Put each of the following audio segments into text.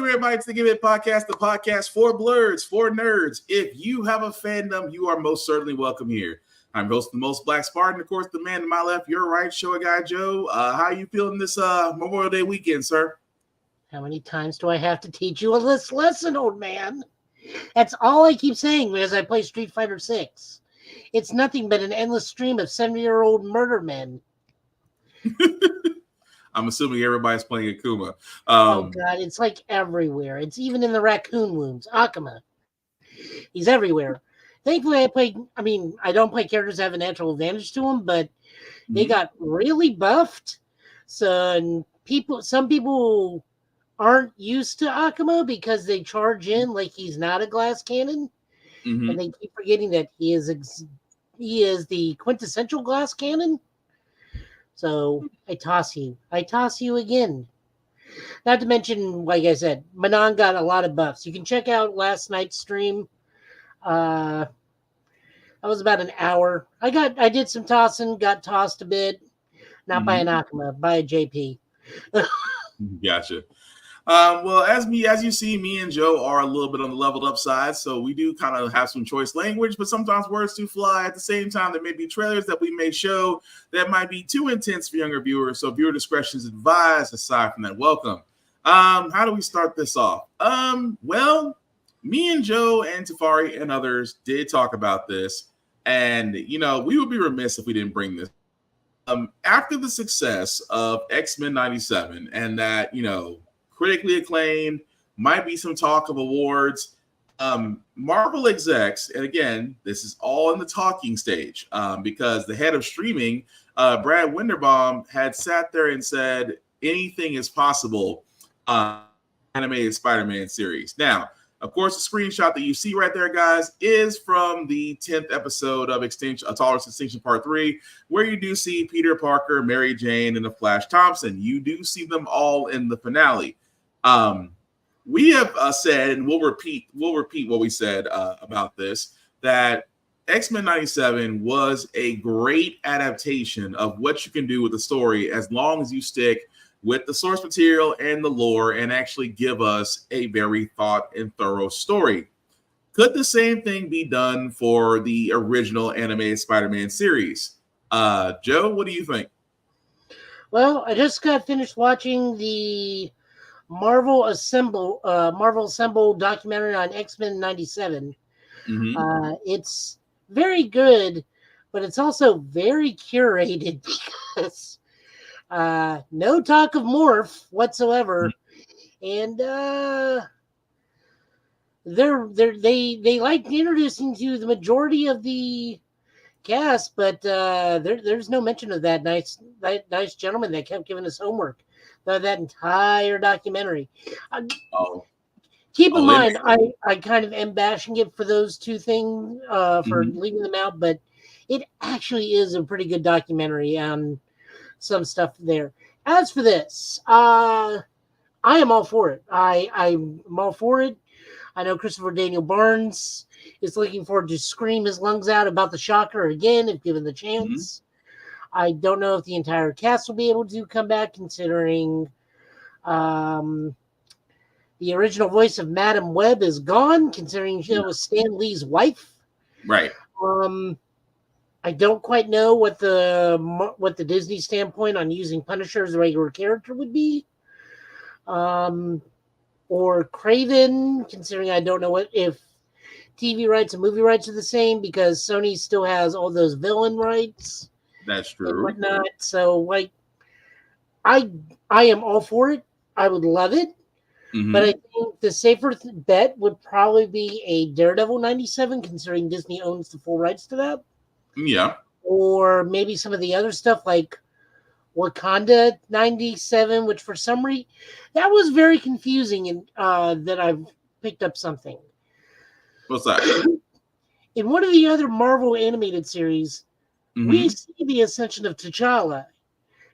Welcome everybody to the Give It Podcast, the podcast for blurs, for nerds. If you have a fandom, you are most certainly welcome here. I'm host the most Black Spartan, of course, the man to my left, your right, show guy Joe. How are you feeling this Memorial Day weekend, sir? How many times do I have to teach you a lesson, old man? That's all I keep saying as I play Street Fighter 6. It's nothing but an endless stream of 70-year-old murder men. I'm assuming everybody's playing Akuma. Oh, God, it's like everywhere. It's even in the raccoon wounds. Akuma. He's everywhere. Thankfully, I don't play characters that have a natural advantage to them, but they got really buffed. So some people aren't used to Akuma because they charge in like he's not a glass cannon. And they keep forgetting that he is the quintessential glass cannon. So I toss you again. Not to mention, like I said, Manon got a lot of buffs. You can check out last night's stream. That was about an hour. I did some tossing, got tossed a bit. Not by an Akuma, by a JP. Gotcha. Well, as you see, me and Joe are a little bit on the leveled up side, so we do kind of have some choice language, but sometimes words do fly. At the same time, there may be trailers that we may show that might be too intense for younger viewers, so viewer discretion is advised. Aside from that, welcome. How do we start this off? Well, me and Joe and Tafari and others did talk about this, and we would be remiss if we didn't bring this. After the success of X-Men 97 and that, critically acclaimed, might be some talk of awards. Marvel execs, and again, this is all in the talking stage, because the head of streaming, Brad Winderbaum, had sat there and said anything is possible animated Spider-Man series. Now, of course, the screenshot that you see right there, guys, is from the 10th episode of Tolerance Extinction Part 3, where you do see Peter Parker, Mary Jane, and the Flash Thompson. You do see them all in the finale. We have said, and we'll repeat what we said about this, that X-Men 97 was a great adaptation of what you can do with the story as long as you stick with the source material and the lore and actually give us a very thought and thorough story. Could the same thing be done for the original animated Spider-Man series? Joe, what do you think? Well, I just got finished watching the Marvel Assemble documentary on X-Men 97. It's very good, but it's also very curated because no talk of Morph whatsoever, and they like introducing to the majority of the cast, but there's no mention of that nice gentleman that kept giving us homework that entire documentary. Keep in mind, I kind of am bashing it for those two things, for leaving them out, but it actually is a pretty good documentary on some stuff there. As for this, I am all for it. I'm all for it. I know Christopher Daniel Barnes is looking forward to scream his lungs out about the Shocker again if given the chance. I don't know if the entire cast will be able to come back, considering the original voice of Madam Web is gone, considering she was Stan Lee's wife. Right. I don't quite know what the Disney standpoint on using Punisher as a regular character would be. Or Kraven, considering I don't know if TV rights and movie rights are the same, because Sony still has all those villain rights. That's true. And whatnot. So, I am all for it. I would love it. But I think the safer bet would probably be a Daredevil 97, considering Disney owns the full rights to that. Yeah. Or maybe some of the other stuff like Wakanda 97, which for some reason, that was very confusing, and that I've picked up something. What's that? In one of the other Marvel animated series, we see the ascension of T'Challa,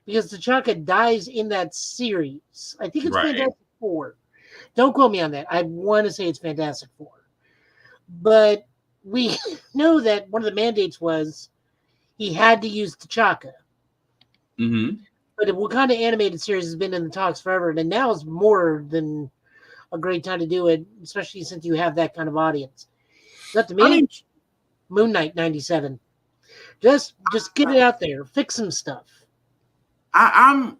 because T'Challa dies in that series. I think it's Fantastic Four. Don't quote me on that. I want to say it's Fantastic Four. But we know that one of the mandates was he had to use T'Chaka. But the Wakanda animated series has been in the talks forever, and now it's more than a great time to do it, especially since you have that kind of audience. Not to I me, mean, Moon Knight 97. Just get it out there. Fix some stuff. I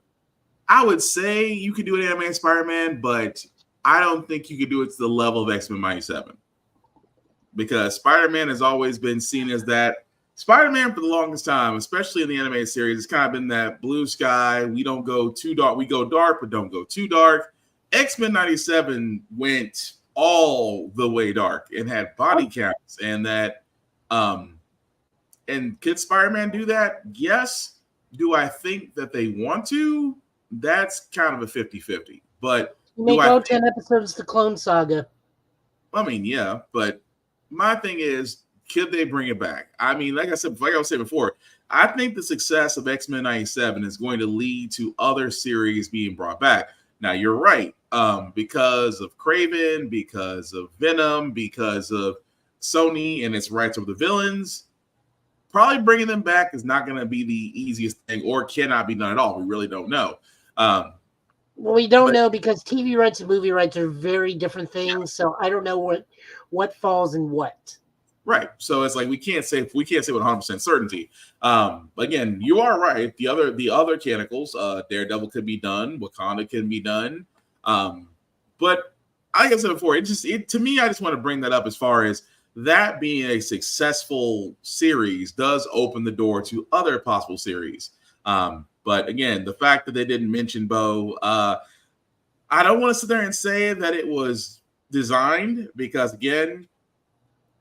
would say you could do an animated Spider-Man, but I don't think you could do it to the level of X-Men 97. Because Spider-Man has always been seen as that. Spider-Man for the longest time, especially in the animated series, it's kind of been that blue sky. We don't go too dark. We go dark, but don't go too dark. X-Men 97 went all the way dark and had body counts and that. And could Spider-Man do that? Yes. Do I think that they want to? That's kind of a 50-50. But You make all 10 episodes the Clone Saga. I mean, yeah, but my thing is, could they bring it back? I mean, like I was saying before, I think the success of X-Men 97 is going to lead to other series being brought back. Now, you're right. Because of Kraven, because of Venom, because of Sony and its rights over the villains, probably bringing them back is not going to be the easiest thing or cannot be done at all. We really don't know. Well, we don't know because TV rights and movie rights are very different things. So I don't know what falls in what. Right. So it's like we can't say with 100% certainty. Again, you are right. The other canticles, Daredevil could be done, Wakanda can be done. But like I said before, to me, I just want to bring that up as far as that being a successful series does open the door to other possible series. But again, the fact that they didn't mention Bo, I don't want to sit there and say that it was designed because, again,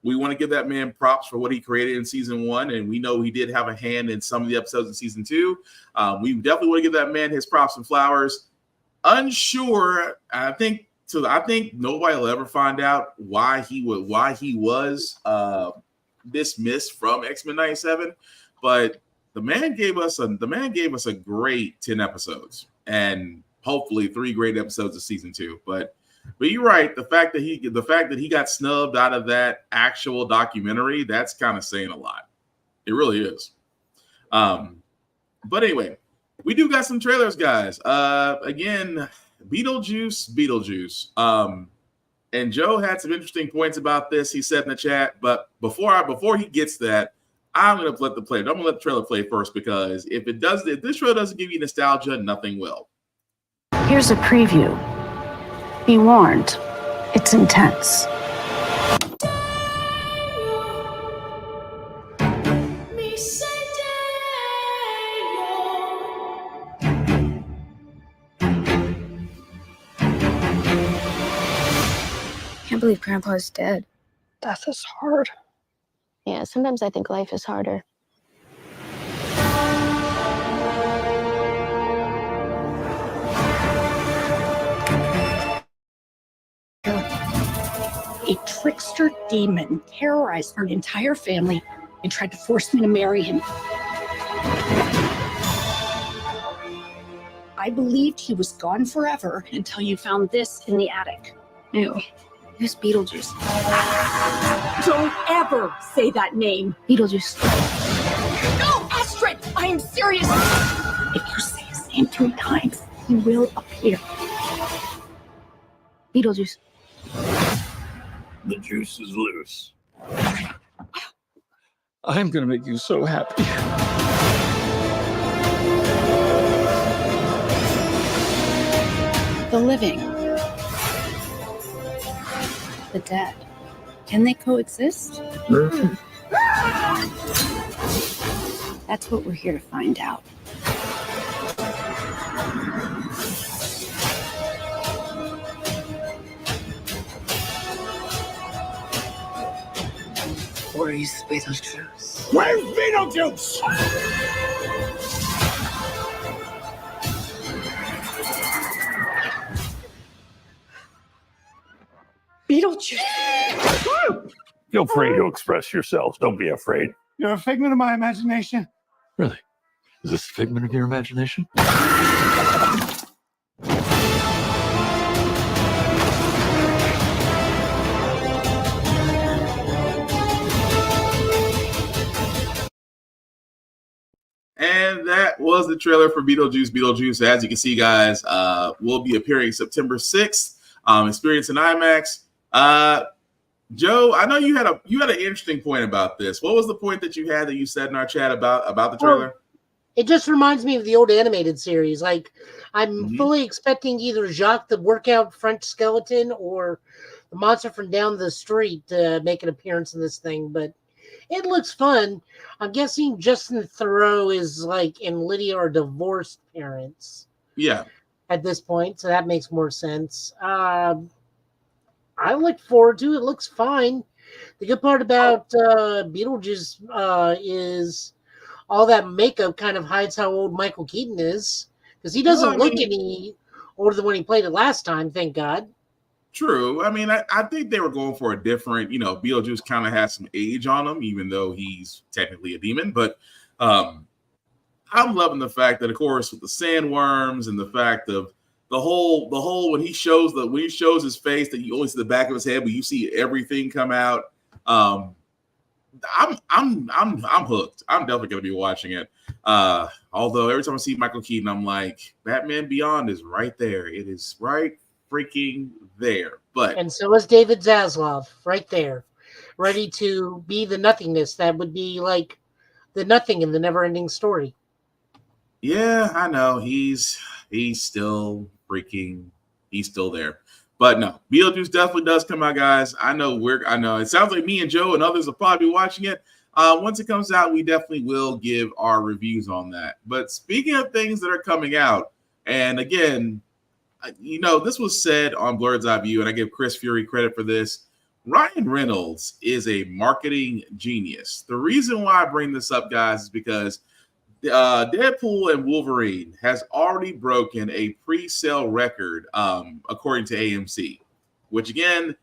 we want to give that man props for what he created in season 1, and we know he did have a hand in some of the episodes in season 2. We definitely want to give that man his props and flowers. Unsure, I think nobody will ever find out why he was dismissed from X-Men 97, but the man gave us a great 10 episodes and hopefully 3 great episodes of season 2. But you're right. The fact that he got snubbed out of that actual documentary, that's kind of saying a lot. It really is. But anyway, we do got some trailers, guys. Again, BeetleJuice. And Joe had some interesting points about this. He said in the chat, but before he gets that, I'm gonna let the trailer play first because if this trailer doesn't give you nostalgia, nothing will. Here's a preview. Be warned, it's intense. Can't believe Grandpa's dead. Death is hard. Yeah, sometimes I think life is harder. A trickster demon terrorized our entire family and tried to force me to marry him. I believed he was gone forever until you found this in the attic. Ew. Who's BeetleJuice? Don't ever say that name. BeetleJuice. No, Astrid! I am serious! If you say his name 3 times, he will appear. BeetleJuice. The juice is loose. I'm gonna make you so happy. The living. The dead. Can they coexist? Mm-hmm. That's what we're here to find out. Where's BeetleJuice? Where's BeetleJuice? BeetleJuice! Feel free to express yourselves. Don't be afraid. You're a figment of my imagination. Really? Is this a figment of your imagination? And that was the trailer for BeetleJuice. BeetleJuice, as you can see, guys, will be appearing September 6th. experience in IMAX. Joe, I know you had an interesting point about this. What was the point that you had that you said in our chat about the trailer? It just reminds me of the old animated series. Like, I'm fully expecting either Jacques the workout French skeleton or the monster from down the street to make an appearance in this thing, but it looks fun. I'm guessing Justin Theroux is like and Lydia are divorced parents. Yeah. At this point, so that makes more sense. I look forward to it. It looks fine. The good part about BeetleJuice is all that makeup kind of hides how old Michael Keaton is, because he doesn't look any older than when he played it last time, thank God. True. I mean, I think they were going for a different, BeetleJuice kind of has some age on him, even though he's technically a demon. But I'm loving the fact that, of course, with the sandworms and the fact of the whole when he shows his face that you only see the back of his head, but you see everything come out. I'm hooked. I'm definitely gonna be watching it. Although every time I see Michael Keaton, I'm like, Batman Beyond is right there. It is right freaking there. And so is David Zaslav right there, ready to be the nothingness that would be like the nothing in the never-ending story. Yeah, I know. He's still there. But no, BeetleJuice definitely does come out, guys. I know it sounds like me and Joe and others will probably be watching it. Once it comes out, we definitely will give our reviews on that. But speaking of things that are coming out, and again, this was said on Blurred's Eye View, and I give Chris Fury credit for this. Ryan Reynolds is a marketing genius. The reason why I bring this up, guys, is because Deadpool and Wolverine has already broken a pre-sale record, according to AMC, which again,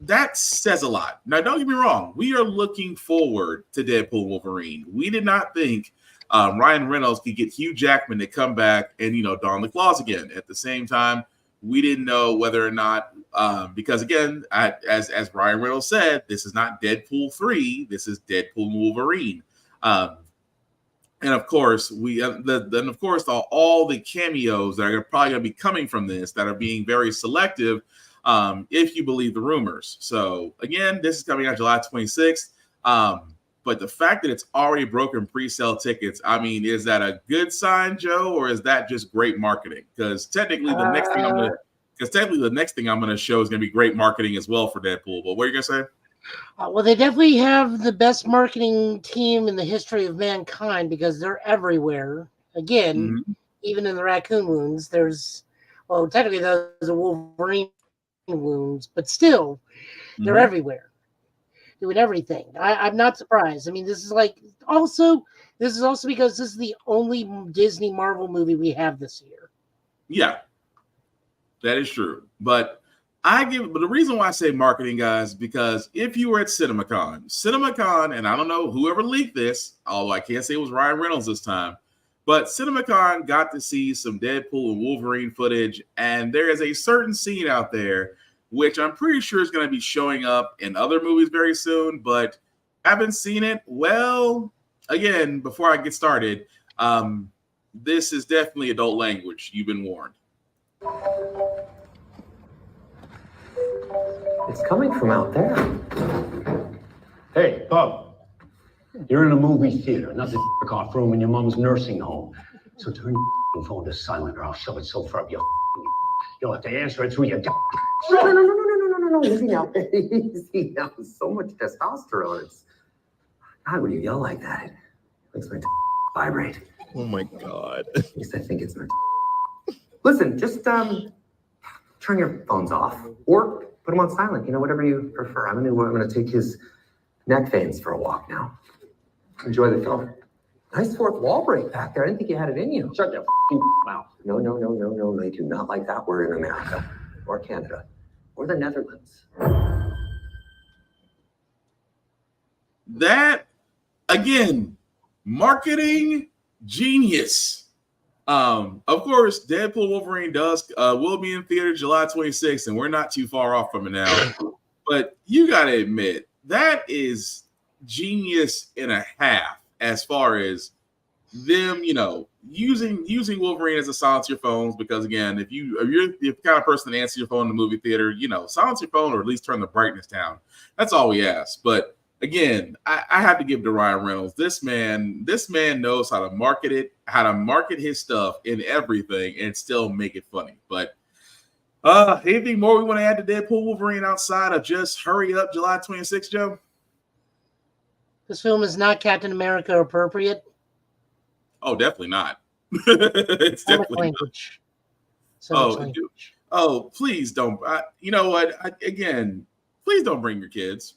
that says a lot. Now, don't get me wrong. We are looking forward to Deadpool Wolverine. We did not think Ryan Reynolds could get Hugh Jackman to come back and, don the claws again. At the same time, we didn't know whether or not, because again, as Ryan Reynolds said, this is not Deadpool 3. This is Deadpool Wolverine. And of course, all the cameos that are probably going to be coming from this that are being very selective, if you believe the rumors. So again, this is coming out July 26th. But the fact that it's already broken pre-sale tickets, I mean, is that a good sign, Joe, or is that just great marketing? Because technically, the next thing I'm going to show is going to be great marketing as well for Deadpool. But what are you going to say? Well, they definitely have the best marketing team in the history of mankind because they're everywhere. Again, even in the raccoon wounds, technically those are Wolverine wounds, but still, they're everywhere, doing everything. I'm not surprised. I mean, this is also because this is the only Disney Marvel movie we have this year. Yeah, that is true. But the reason why I say marketing, guys, because if you were at CinemaCon, and I don't know whoever leaked this, although I can't say it was Ryan Reynolds this time, but CinemaCon got to see some Deadpool and Wolverine footage, and there is a certain scene out there which I'm pretty sure is going to be showing up in other movies very soon, but haven't seen it. Well, again, before I get started, this is definitely adult language. You've been warned. It's coming from out there. Hey, Bub. You're in a movie theater, not the off room in your mom's nursing home. So turn your phone to silent or I'll shove it so far up you'll have to answer it through your... No. Easy now. Easy now. So much testosterone. God, when you yell like that, it makes my vibrate. Oh my God. At least I think it's my... Listen, just turn your phones off or put them on silent. Whatever you prefer. I'm going to take his neck veins for a walk now. Enjoy the film. Nice fourth wall break back there. I didn't think you had it in you. Shut your mouth. No. They do not like that word in America or Canada or the Netherlands. That, again, marketing genius. Of course, Deadpool Wolverine will be in theater July 26th, and we're not too far off from it now. But you got to admit, that is genius and a half as far as them, using Wolverine as a silence your phones, because again, if you're the kind of person that answers your phone in the movie theater, silence your phone or at least turn the brightness down. That's all we ask. But again, I have to give it to Ryan Reynolds. This man knows how to market it, how to market his stuff in everything and still make it funny. But anything more we want to add to Deadpool Wolverine outside of just hurry up July 26th, Joe? This film is not Captain America appropriate. Oh, definitely not. It's definitely language. Please don't. You know what? Please don't bring your kids.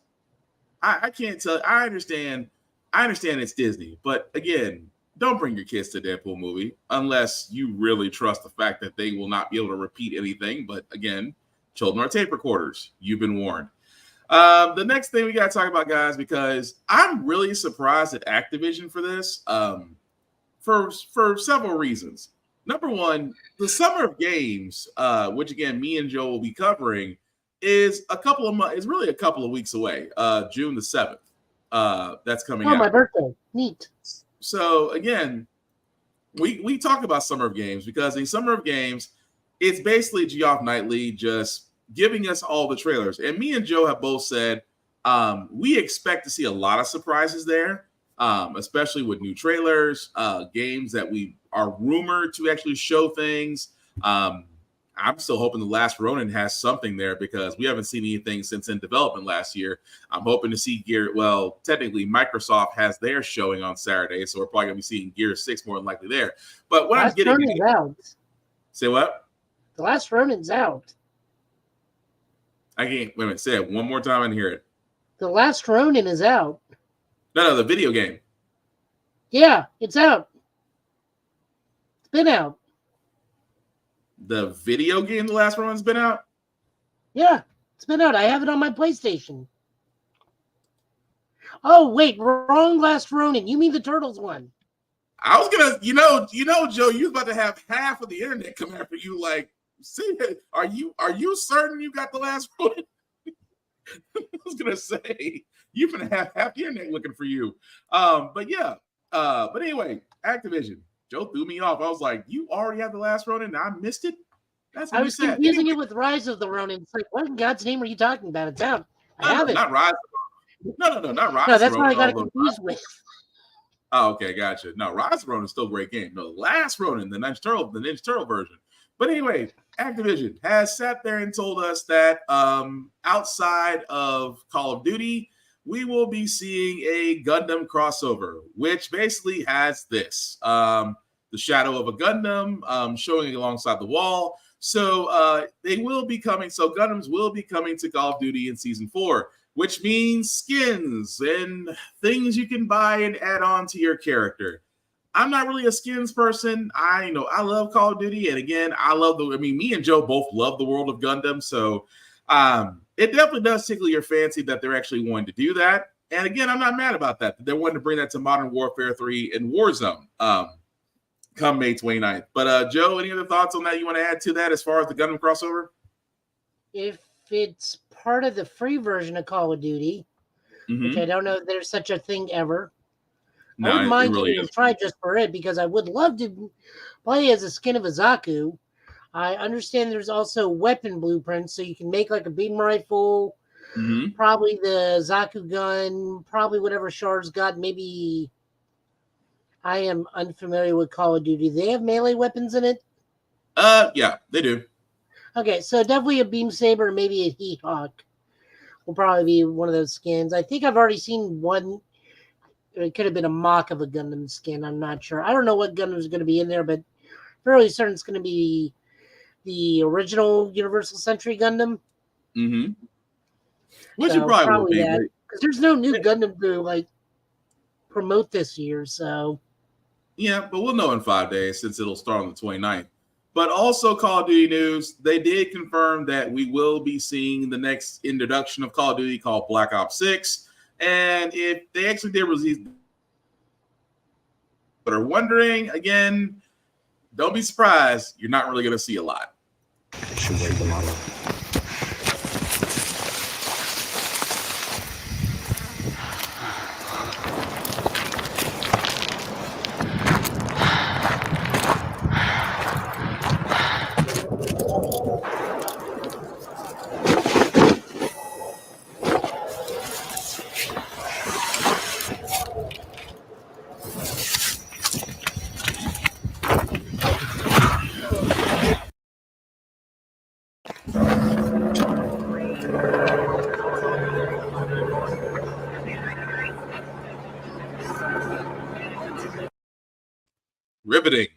I can't tell. I understand it's Disney, but again, don't bring your kids to Deadpool movie unless you really trust the fact that they will not be able to repeat anything. But again, children are tape recorders. You've been warned. The next thing we got to talk about, guys, because I'm really surprised at Activision for this, for several reasons. Number one, the Summer of Games, which again, me and Joe will be covering, is really a couple of weeks away. June the 7th. That's coming out. Oh, my birthday. Neat. So again, we talk about Summer of Games because in Summer of Games, it's basically Geoff Knightley just giving us all the trailers. And me and Joe have both said we expect to see a lot of surprises there, especially with new trailers, games that we are rumored to actually show things. I'm still hoping The Last Ronin has something there because we haven't seen anything since in development last year. I'm hoping to see Gear. Well, technically, Microsoft has their showing on Saturday, so we're probably going to be seeing Gear 6 more than likely there. But what I'm getting out. Say what? The Last Ronin's out. I can't. Wait a minute. Say it one more time and hear it. The Last Ronin is out. No, the video game. Yeah, it's out. It's been out. The video game, The Last Ronin's been out? Yeah, it's been out. I have it on my PlayStation. Oh, wait, wrong Last Ronin. You mean the Turtles one. I was gonna, Joe, you was about to have half of the internet come after you. Like, see, are you certain you got The Last Ronin? I was gonna say you're gonna have half the internet looking for you. But yeah. But anyway, Activision. Joe threw me off. I was like, you already have The Last Ronin and I missed it? That's what I was confusing it with Rise of the Ronin. It's like, what in God's name are you talking about? It's out. I have it. Not Rise of the Ronin. No, not Rise of the Ronin. No, that's what I got confused with. Oh, okay, gotcha. No, Rise of the Ronin is still a great game. No, The Last Ronin, the Ninja Turtle version. But anyway, Activision has sat there and told us that outside of Call of Duty, we will be seeing a Gundam crossover, which basically has this. The shadow of a Gundam showing alongside the wall. So they will be coming. So Gundams will be coming to Call of Duty in Season 4, which means skins and things you can buy and add on to your character. I'm not really a skins person. I love Call of Duty. And again, me and Joe both love the world of Gundam. So it definitely does tickle your fancy that they're actually wanting to do that. And again, I'm not mad about that. They're wanting to bring that to Modern Warfare 3 and Warzone come May 29th. But Joe, any other thoughts on that you want to add to that as far as the Gundam crossover? If it's part of the free version of Call of Duty, which I don't know if there's such a thing ever, I wouldn't mind getting a try just for it because I would love to play as a skin of a Zaku. I understand there's also weapon blueprints, so you can make like a beam rifle, probably the Zaku gun, probably whatever Char's got. Maybe I am unfamiliar with Call of Duty. Do they have melee weapons in it? Yeah, they do. Okay, so definitely a beam saber, maybe a heat hawk will probably be one of those skins. I think I've already seen one. It could have been a mock of a Gundam skin. I'm not sure. I don't know what Gundam is going to be in there, but fairly certain it's going to be the original Universal Century Gundam. Which so you probably will be. Because there's no new Gundam to promote this year, so. Yeah, but we'll know in 5 days since it'll start on the 29th. But also Call of Duty news, they did confirm that we will be seeing the next introduction of Call of Duty called Black Ops 6. And if they actually did release, but are wondering, again, don't be surprised. You're not really going to see a lot. Should wait the model. Riveting.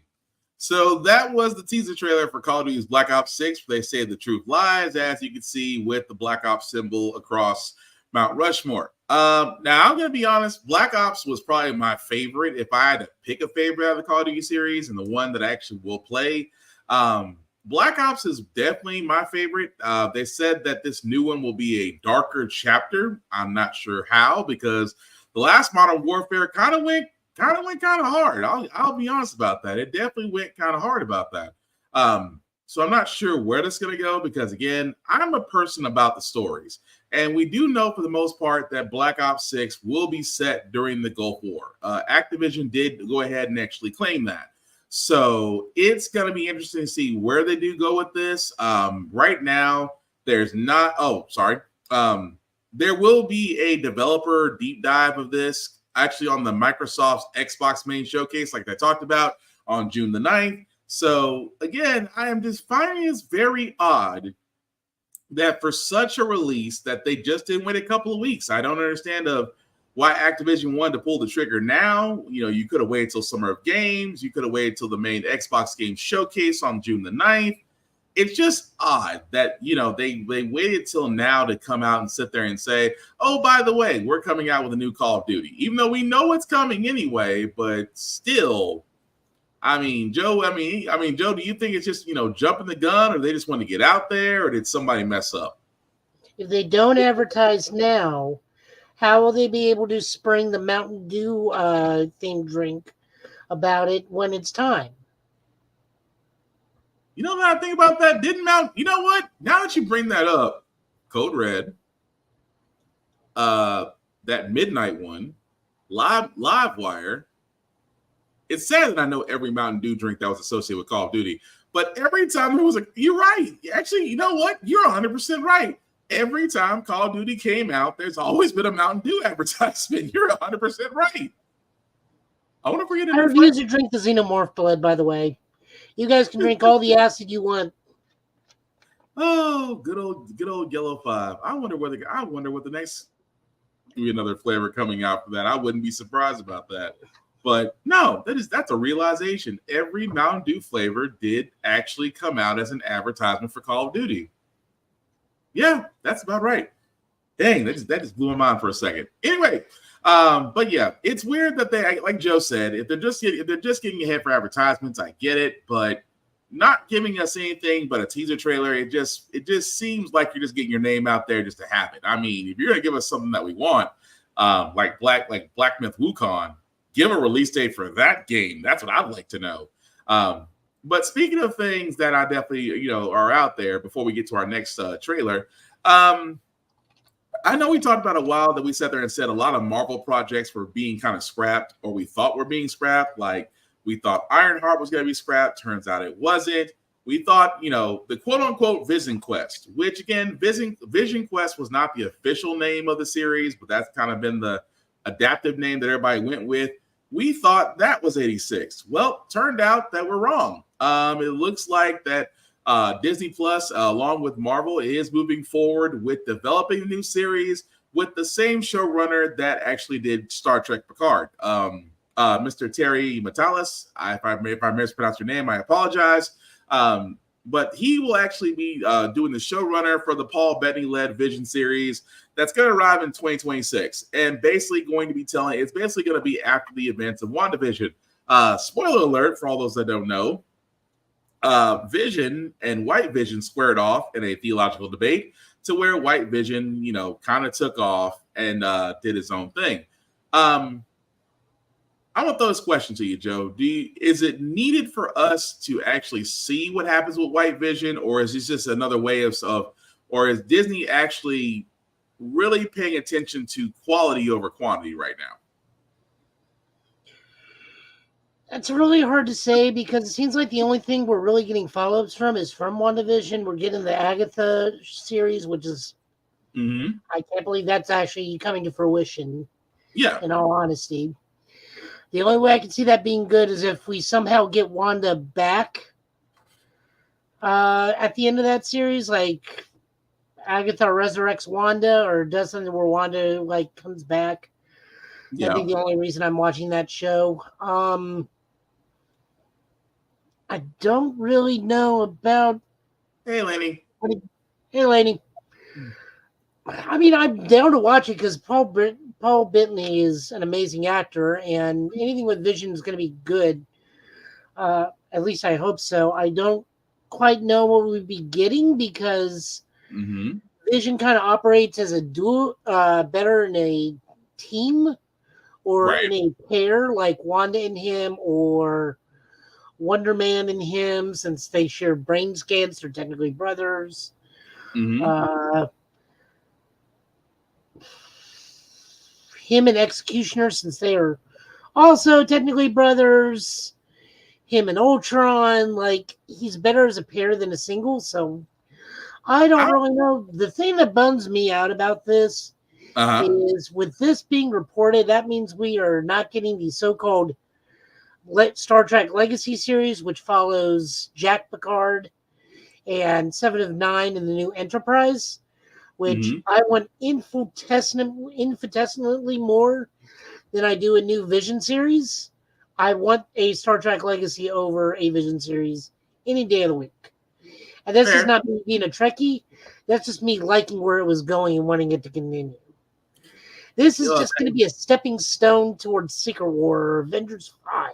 So that was the teaser trailer for Call of Duty's Black Ops 6. They say the truth lies, as you can see with the Black Ops symbol across Mount Rushmore. Now, I'm going to be honest, Black Ops was probably my favorite. If I had to pick a favorite out of the Call of Duty series and the one that I actually will play, Black Ops is definitely my favorite. They said that this new one will be a darker chapter. I'm not sure how, because the last Modern Warfare kind of went hard. I'll be honest about that. It definitely went kind of hard about that. So I'm not sure where this is going to go, because again, I'm a person about the stories. And we do know for the most part that Black Ops 6 will be set during the Gulf War. Activision did go ahead and actually claim that. So it's going to be interesting to see where they do go with this. Right now, there's not. There will be a developer deep dive of this actually on the Microsoft's Xbox main showcase, like I talked about, on June the 9th. So again, I am just finding this very odd that for such a release that they just didn't wait a couple of weeks. I don't understand why Activision wanted to pull the trigger now. You know, you could have waited till Summer of Games. You could have waited till the main Xbox game showcase on June the 9th. It's just odd that, you know, they waited till now to come out and sit there and say, oh, by the way, we're coming out with a new Call of Duty, even though we know it's coming anyway. But still, I mean, Joe, do you think it's just, you know, jumping the gun, or they just want to get out there, or did somebody mess up? If they don't advertise now, how will they be able to spring the Mountain Dew themed drink about it when it's time? You know what I think about that? You know what? Now that you bring that up, Code Red, that Midnight one, Live Wire. It's sad that I know every Mountain Dew drink that was associated with Call of Duty, but every time there was you're right. Actually, you know what? You're 100% right. Every time Call of Duty came out, there's always been a Mountain Dew advertisement. You're 100% right. I want to forget it. I refuse to drink the Xenomorph blood, by the way. You guys can drink all the acid you want. Oh, good old Yellow 5. I wonder what the next be another flavor coming out for that. I wouldn't be surprised about that. But no, that's a realization. Every Mountain Dew flavor did actually come out as an advertisement for Call of Duty. Yeah, that's about right. Dang, that just blew my mind for a second. Anyway, but yeah, it's weird that they, like Joe said, if they're just getting ahead for advertisements, I get it, but not giving us anything but a teaser trailer, it just seems like you're just getting your name out there just to have it. I mean, if you're gonna give us something that we want, like Black Myth Wukong, give a release date for that game. That's what I'd like to know. But speaking of things that I definitely, are out there before we get to our next trailer, I know we talked about a while that we sat there and said a lot of Marvel projects were being kind of scrapped, or we thought were being scrapped. Like we thought Ironheart was going to be scrapped. Turns out it wasn't. We thought, the quote unquote Vision Quest, which again, Vision Quest was not the official name of the series, but that's kind of been the adaptive name that everybody went with. We thought that was 86. Well, turned out that we're wrong. It looks like that Disney Plus, along with Marvel, is moving forward with developing a new series with the same showrunner that actually did Star Trek Picard, Mr. Terry Matalas. If I mispronounced your name, I apologize. But he will actually be doing the showrunner for the Paul Bettany-led Vision series that's going to arrive in 2026, and basically going to be it's basically going to be after the events of WandaVision. Spoiler alert for all those that don't know. Vision and White Vision squared off in a theological debate to where White Vision, kind of took off and did his own thing. I want to throw this question to you, Joe. Is it needed for us to actually see what happens with White Vision, or is this just another way or is Disney actually really paying attention to quality over quantity right now? That's really hard to say, because it seems like the only thing we're really getting follow-ups from is from WandaVision. We're getting the Agatha series, which is, I can't believe that's actually coming to fruition. Yeah. In all honesty. The only way I can see that being good is if we somehow get Wanda back at the end of that series, like Agatha resurrects Wanda or does something where Wanda comes back. Yeah. That'd be the only reason I'm watching that show. I don't really know about. Hey, Lenny. Hey, Laney. I mean, I'm down to watch it because Paul Bettany is an amazing actor, and anything with Vision is going to be good. At least I hope so. I don't quite know what we'd be getting because Vision kind of operates as a duo, better in a team or in a pair, like Wanda and him, or Wonder Man and him, since they share brain scans. They're technically brothers. Him and Executioner, since they are also technically brothers. Him and Ultron, like, he's better as a pair than a single, so I don't really know. The thing that bums me out about this is with this being reported, that means we are not getting the so-called Star Trek Legacy series, which follows Jack Picard and Seven of Nine in the new Enterprise, which I want infinitesimally more than I do a new Vision series. I want a Star Trek Legacy over a Vision series any day of the week. And this is not me being a Trekkie. That's just me liking where it was going and wanting it to continue. This is just going to be a stepping stone towards Secret War or Avengers 5.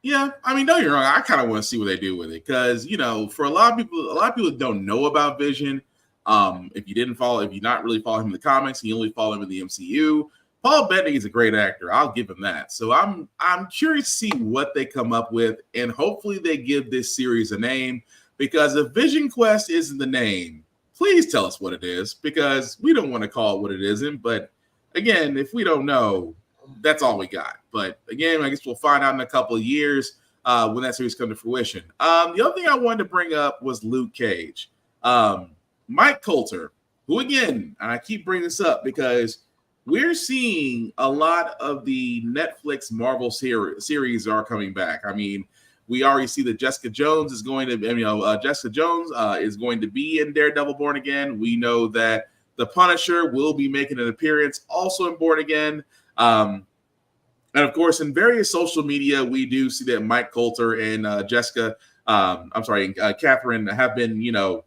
Yeah, I mean, don't get me wrong. I kind of want to see what they do with it because, you know, for a lot of people don't know about Vision. If you're not really following him in the comics, and you only follow him in the MCU. Paul Bettany is a great actor. I'll give him that. So I'm curious to see what they come up with, and hopefully they give this series a name. Because if Vision Quest isn't the name, please tell us what it is, because we don't want to call it what it isn't. But again, if we don't know, that's all we got. But again, I guess we'll find out in a couple of years when that series comes to fruition. The other thing I wanted to bring up was Luke Cage. Mike Coulter, who again, and I keep bringing this up because we're seeing a lot of the Netflix Marvel series are coming back. I mean, we already see that Jessica Jones is going to be in Daredevil Born Again. We know that the Punisher will be making an appearance also in Born Again. And of course, in various social media, we do see that Mike Coulter and Catherine have been,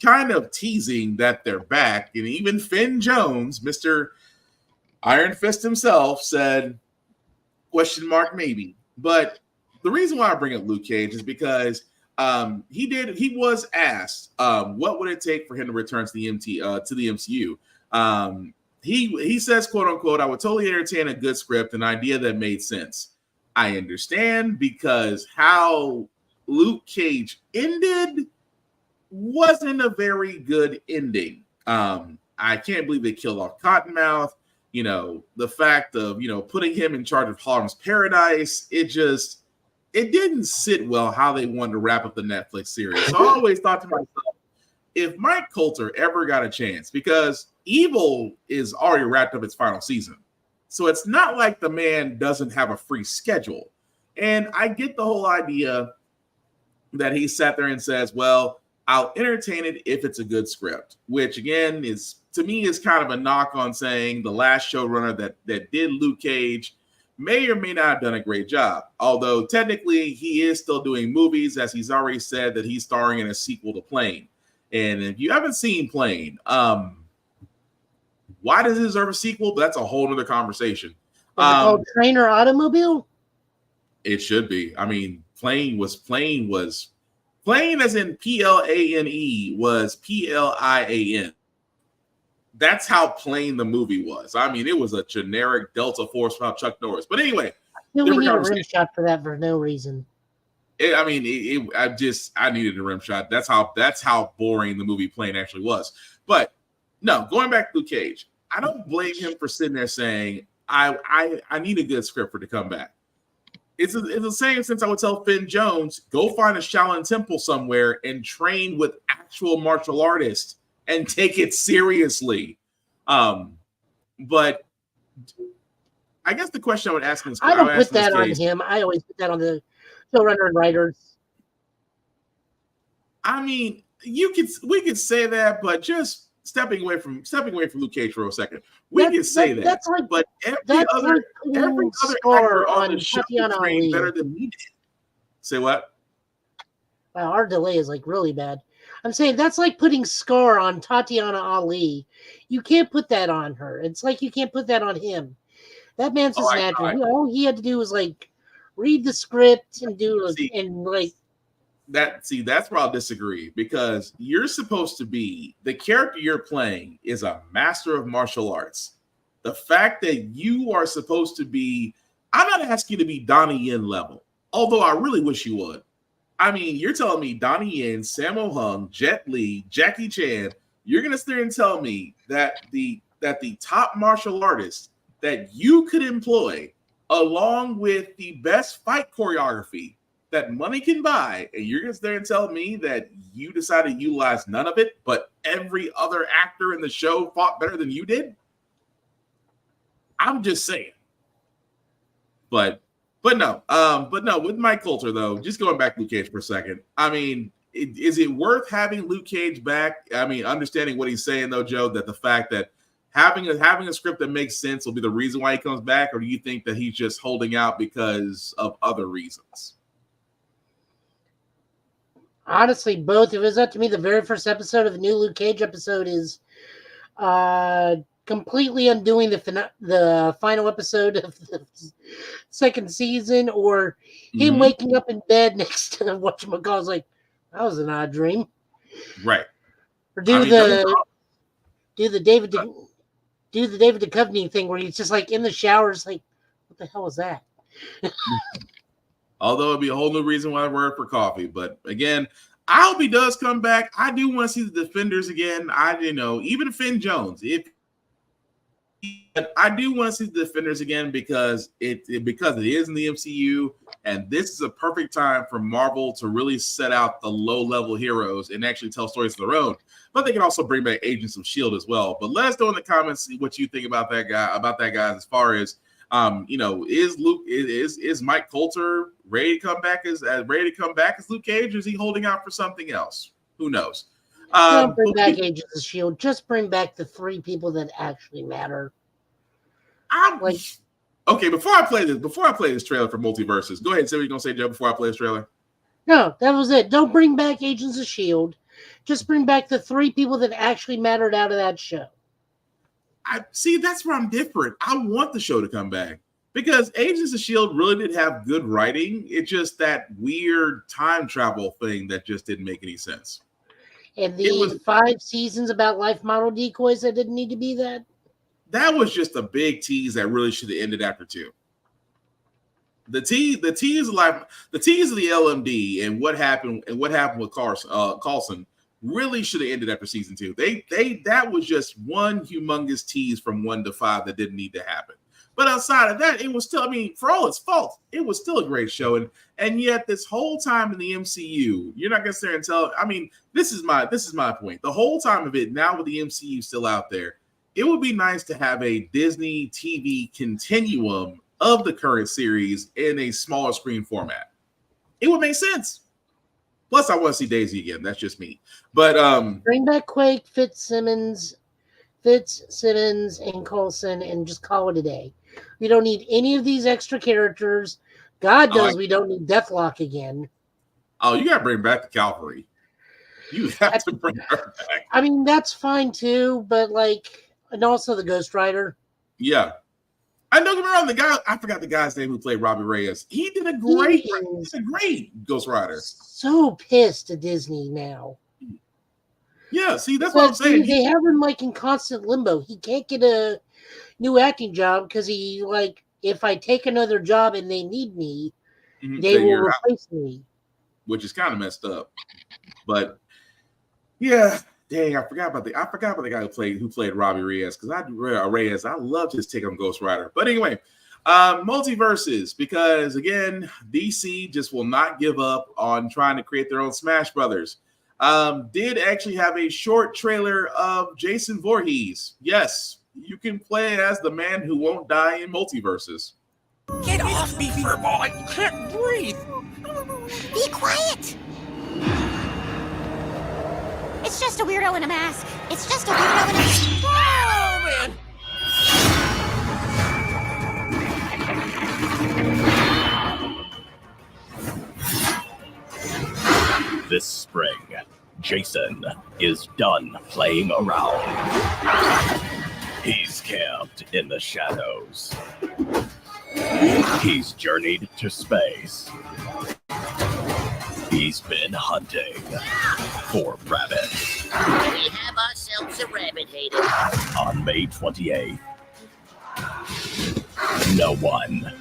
kind of teasing that they're back. And even Finn Jones, Mr. Iron Fist himself, said, ? Maybe. But the reason why I bring up Luke Cage is because he was asked what would it take for him to return to the MCU. He says, quote unquote, I would totally entertain a good script, an idea that made sense. I understand, because how Luke Cage ended wasn't a very good ending. I can't believe they killed off Cottonmouth. The fact of, putting him in charge of Harlem's Paradise, it didn't sit well how they wanted to wrap up the Netflix series. So I always thought to myself, if Mike Coulter ever got a chance, because Evil is already wrapped up its final season, so it's not like the man doesn't have a free schedule. And I get the whole idea that he sat there and says, well, I'll entertain it if it's a good script, which again is, to me, is kind of a knock on saying the last showrunner that did Luke Cage may or may not have done a great job. Although technically he is still doing movies, as he's already said that he's starring in a sequel to Plane. And if you haven't seen Plane, why does it deserve a sequel? But that's a whole other conversation. Called Trainer Automobile? It should be. I mean, Plane as in Plane was PLIAN. That's how plain the movie was. I mean, it was a generic Delta Force from Chuck Norris. But anyway, we need a rim shot for that for no reason. I needed a rim shot. That's how boring the movie Plane actually was. But no, going back to Luke Cage, I don't blame him for sitting there saying, I need a good script for it to come back. It's the same sense I would tell Finn Jones, go find a Shaolin temple somewhere and train with actual martial artists and take it seriously. But I guess the question I would ask him is, I don't put that on him. I always put that on the showrunner and writers. I mean, we could say that, but just stepping away from Luke Cage for a second, we can say that. That's like, but every other actor on the show trained better than we did. Say what? Wow, our delay is like really bad. I'm saying that's like putting Scar on Tatiana Ali. You can't put that on her. It's like you can't put that on him. That man's just an actor. All he had to do was like read the script and do that's where I'll disagree, because you're supposed to be, the character you're playing is a master of martial arts. The fact that you are supposed to be, I'm not asking you to be Donnie Yen level, although I really wish you would. I mean, you're telling me Donnie Yen, Sammo Hung, Jet Li, Jackie Chan, you're gonna sit there and tell me that the top martial artist that you could employ, along with the best fight choreography that money can buy, and you're going to sit there and tell me that you decided to utilize none of it, but every other actor in the show fought better than you did? I'm just saying. But no, with Mike Coulter, though, just going back to Luke Cage for a second, I mean, is it worth having Luke Cage back? I mean, understanding what he's saying, though, Joe, that the fact that having a script that makes sense will be the reason why he comes back, or do you think that he's just holding out because of other reasons? Honestly, both. If it was up to me, the very first episode of the new Luke Cage episode is completely undoing the final episode of the second season, or him waking up in bed next to whatchamacallit's like, that was an odd dream. Right. Or do the David Duchovny thing where he's just like in the shower, it's like, what the hell was that? Although it'd be a whole new reason why I work for coffee. But again, I hope he does come back. I do want to see the Defenders again. Even Finn Jones. I do want to see the Defenders again because it is in the MCU, and this is a perfect time for Marvel to really set out the low-level heroes and actually tell stories of their own. But they can also bring back Agents of S.H.I.E.L.D. as well. But let us know in the comments what you think about that guy, as far as is Mike Coulter ready to come back as Luke Cage, or is he holding out for something else? Who knows? Don't bring back Agents of S.H.I.E.L.D. Just bring back the 3 people that actually matter. Okay, before I play this trailer for Multiverses, go ahead and say what you're gonna say, Joe, before I play this trailer. No, that was it. Don't bring back Agents of S.H.I.E.L.D. Just bring back the 3 people that actually mattered out of that show. I see, that's where I'm different. I want the show to come back because Agents of S.H.I.E.L.D. really did have good writing. It's just that weird time travel thing that just didn't make any sense. And the 5 seasons about life model decoys that didn't need to be that. That was just a big tease that really should have ended after 2. The tease of the LMD and what happened with Coulson really should have ended after season 2. That was just one humongous tease from 1 to 5 that didn't need to happen. But outside of that, it was still, for all its faults, it was still a great show. And yet this whole time in the MCU, you're not gonna sit there and tell, this is my point. The whole time of it, now with the MCU still out there, it would be nice to have a Disney TV continuum of the current series in a smaller screen format. It would make sense. Plus, I want to see Daisy again. That's just me. But bring back Quake, Fitzsimmons, and Coulson, and just call it a day. We don't need any of these extra characters. God knows we don't need Deathlock again. Oh, you got to bring back the Calvary. You have to bring her back. That's fine too, but and also the Ghost Rider. Yeah. I don't get me wrong, the guy, I forgot the guy's name who played Robbie Reyes. He did a great Ghost Rider. So pissed at Disney now. Yeah, see, that's what I'm saying. They have him in constant limbo. He can't get a new acting job because he if I take another job and they need me, they will replace me. Which is kind of messed up. But yeah. Dang, I forgot about the guy who played Robbie Reyes, because I loved his take on Ghost Rider. But anyway, Multiverses, because again, DC just will not give up on trying to create their own Smash Brothers. Did actually have a short trailer of Jason Voorhees. Yes, you can play as the man who won't die in Multiverses. Get off me, furball! I can't breathe! Be quiet! It's just a weirdo in a mask. It's just a weirdo in a mask. Oh, man! This spring, Jason is done playing around. He's camped in the shadows. He's journeyed to space. He's been hunting for rabbits. We have ourselves a rabbit hater. On May 28th, no one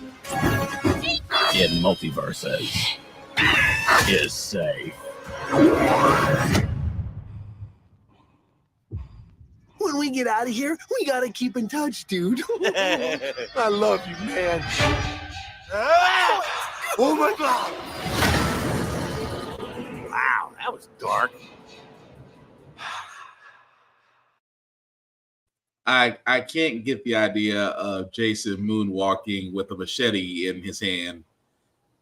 in multiverses is safe. When we get out of here, we gotta keep in touch, dude. I love you, man. Oh my God! Wow, that was dark. I can't get the idea of Jason moonwalking with a machete in his hand.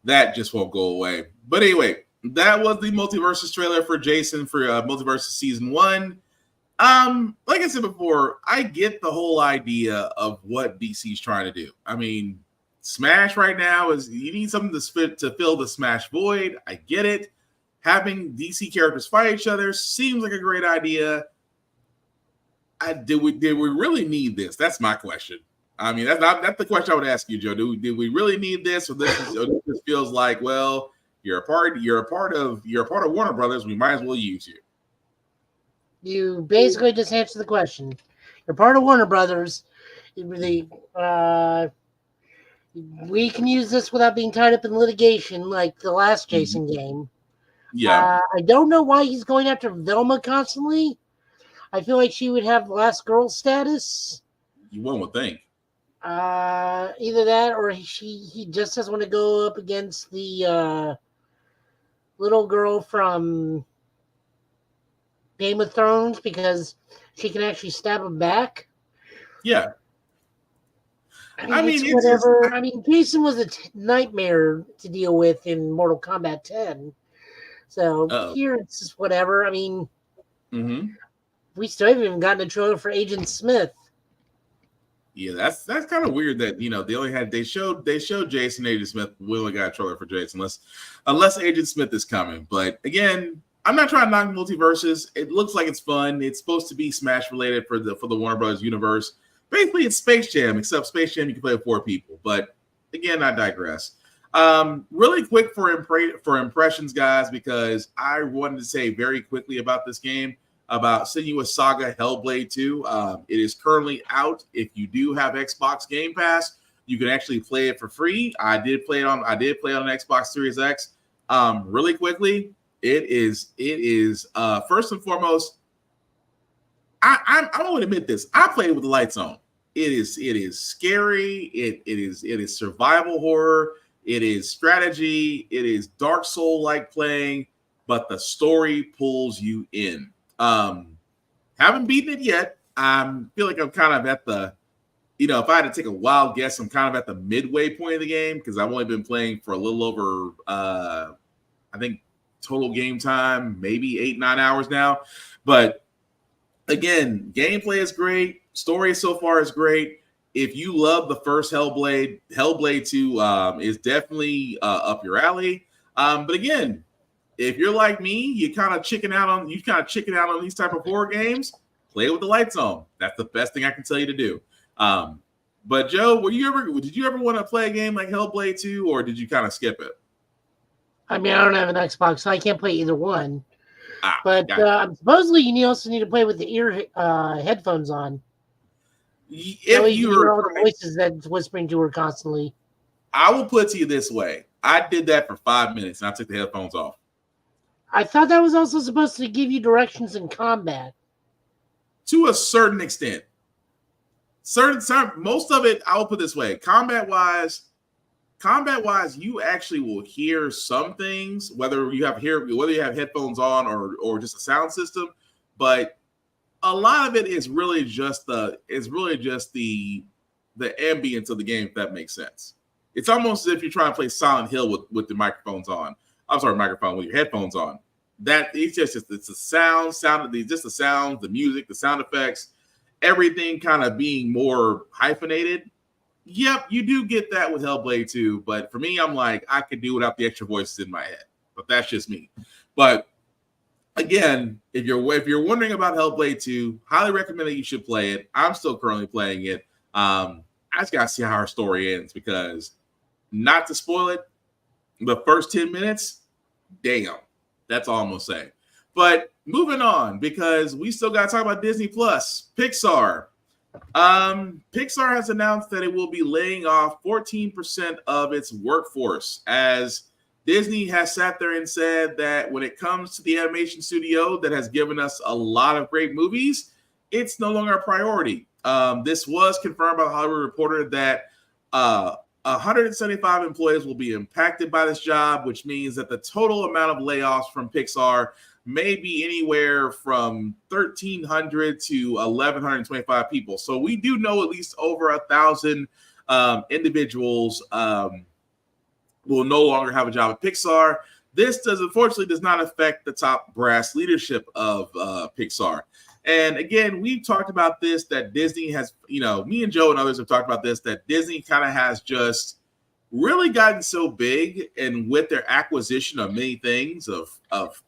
That just won't go away. But anyway, that was the Multiverses trailer for Jason for Multiverses Season 1. Like I said before, I get the whole idea of what DC's trying to do. I mean, Smash right now is you need something to fill the Smash void. I get it. Having DC characters fight each other seems like a great idea. Did we really need this? That's my question. I mean, that's the question I would ask you, Joe. Did we really need this, or this feels like, well, you're a part of Warner Brothers. We might as well use you. You basically just answered the question. You're part of Warner Brothers. We can use this without being tied up in litigation, like the last Jason game. Yeah. I don't know why he's going after Velma constantly. I feel like she would have last girl status. One would think. Either that, or he just doesn't want to go up against the little girl from Game of Thrones because she can actually stab him back. Yeah. I mean, whatever. I mean, Jason was a nightmare to deal with in Mortal Kombat 10. So here it's just whatever. I mean, we still haven't even gotten a trailer for Agent Smith. Yeah, that's kind of weird that they showed Jason Agent Smith. We only got a trailer for Jason unless Agent Smith is coming. But again, I'm not trying to knock multiverses. It looks like it's fun. It's supposed to be Smash related for the Warner Brothers universe. Basically, it's Space Jam, except Space Jam you can play with 4 people. But again, I digress. Really quick for impressions, guys, because I wanted to say very quickly about this game, about Senua's Saga Hellblade 2. It is currently out. If you do have Xbox Game Pass, you can actually play it for free. I did play it on an Xbox Series X. Really quickly, it is first and foremost, I won't admit this. I played with the lights on. It is scary. It is survival horror. It is strategy. It is Dark Soul like playing, but the story pulls you in. Haven't beaten it yet. I feel like I'm kind of at the, if I had to take a wild guess, I'm kind of at the midway point of the game because I've only been playing for a little over, I think total game time, maybe 8-9 hours now. But again, gameplay is great. Story so far is great. If you love the first Hellblade 2 is definitely up your alley. But again, if you're like me, you kind of chicken out on these type of horror games. Play with the lights on. That's the best thing I can tell you to do. But Joe, did you ever want to play a game like Hellblade 2, or did you kind of skip it? I mean, I don't have an Xbox, so I can't play either one. But supposedly you also need to play with the ear headphones on. If you hear all the voices that's whispering to her constantly. I will put it to you this way. I did that for 5 minutes and I took the headphones off. I thought that was also supposed to give you directions in combat. To a certain extent. Most of it, I'll put it this way. Combat wise, you actually will hear some things, whether you have headphones on or just a sound system, but a lot of it is really just the ambience of the game, if that makes sense. It's almost as if you're trying to play Silent Hill with the microphones on. I'm sorry, with your headphones on. That it's the sound, just the sounds, the music, the sound effects, everything kind of being more hyphenated. Yep, you do get that with Hellblade 2, but for me, I'm like, I could do without the extra voices in my head. But that's just me. But again, if you're wondering about Hellblade 2, highly recommend that you should play it. I'm still currently playing it. I just gotta see how our story ends because, not to spoil it, the first 10 minutes, damn, that's all I'm gonna say. But moving on, because we still gotta talk about Disney Plus, Pixar. Pixar has announced that it will be laying off 14% of its workforce, as Disney has sat there and said that when it comes to the animation studio that has given us a lot of great movies, it's no longer a priority. This was confirmed by the Hollywood Reporter that 175 employees will be impacted by this job, which means that the total amount of layoffs from Pixar may be anywhere from 1,300 to 1,125 people. So we do know at least over 1,000 individuals will no longer have a job at Pixar. This unfortunately does not affect the top brass leadership of Pixar. And again, we've talked about this, that Disney has, me and Joe and others have talked about this, that Disney kind of has just really gotten so big, and with their acquisition of many things of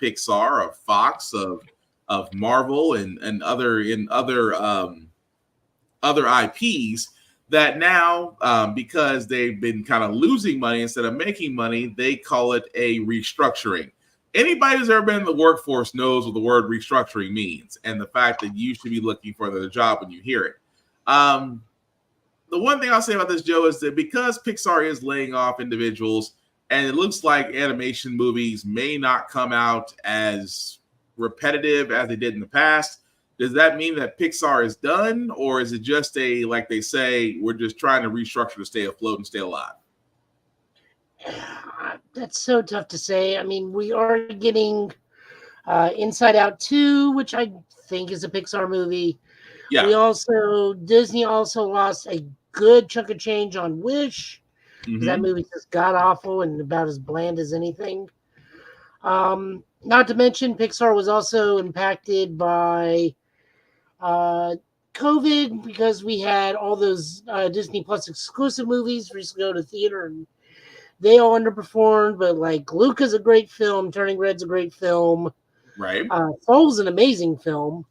Pixar, of Fox, of Marvel, and other IPs, that now because they've been kind of losing money instead of making money, they call it a restructuring. Anybody who's ever been in the workforce knows what the word restructuring means, and the fact that you should be looking for the job when you hear it. The one thing I'll say about this, Joe, is that because Pixar is laying off individuals, and it looks like animation movies may not come out as repetitive as they did in the past, does that mean that Pixar is done, or is it just like they say, we're just trying to restructure to stay afloat and stay alive? That's so tough to say. I mean, we are getting Inside Out 2, which I think is a Pixar movie. Yeah. Disney also lost a good chunk of change on Wish. Mm-hmm. That movie just got awful and about as bland as anything. Not to mention, Pixar was also impacted by COVID, because we had all those Disney Plus exclusive movies for us to go to theater, and they all underperformed. But like Luca's a great film, Turning Red's a great film, right? Soul's an amazing film.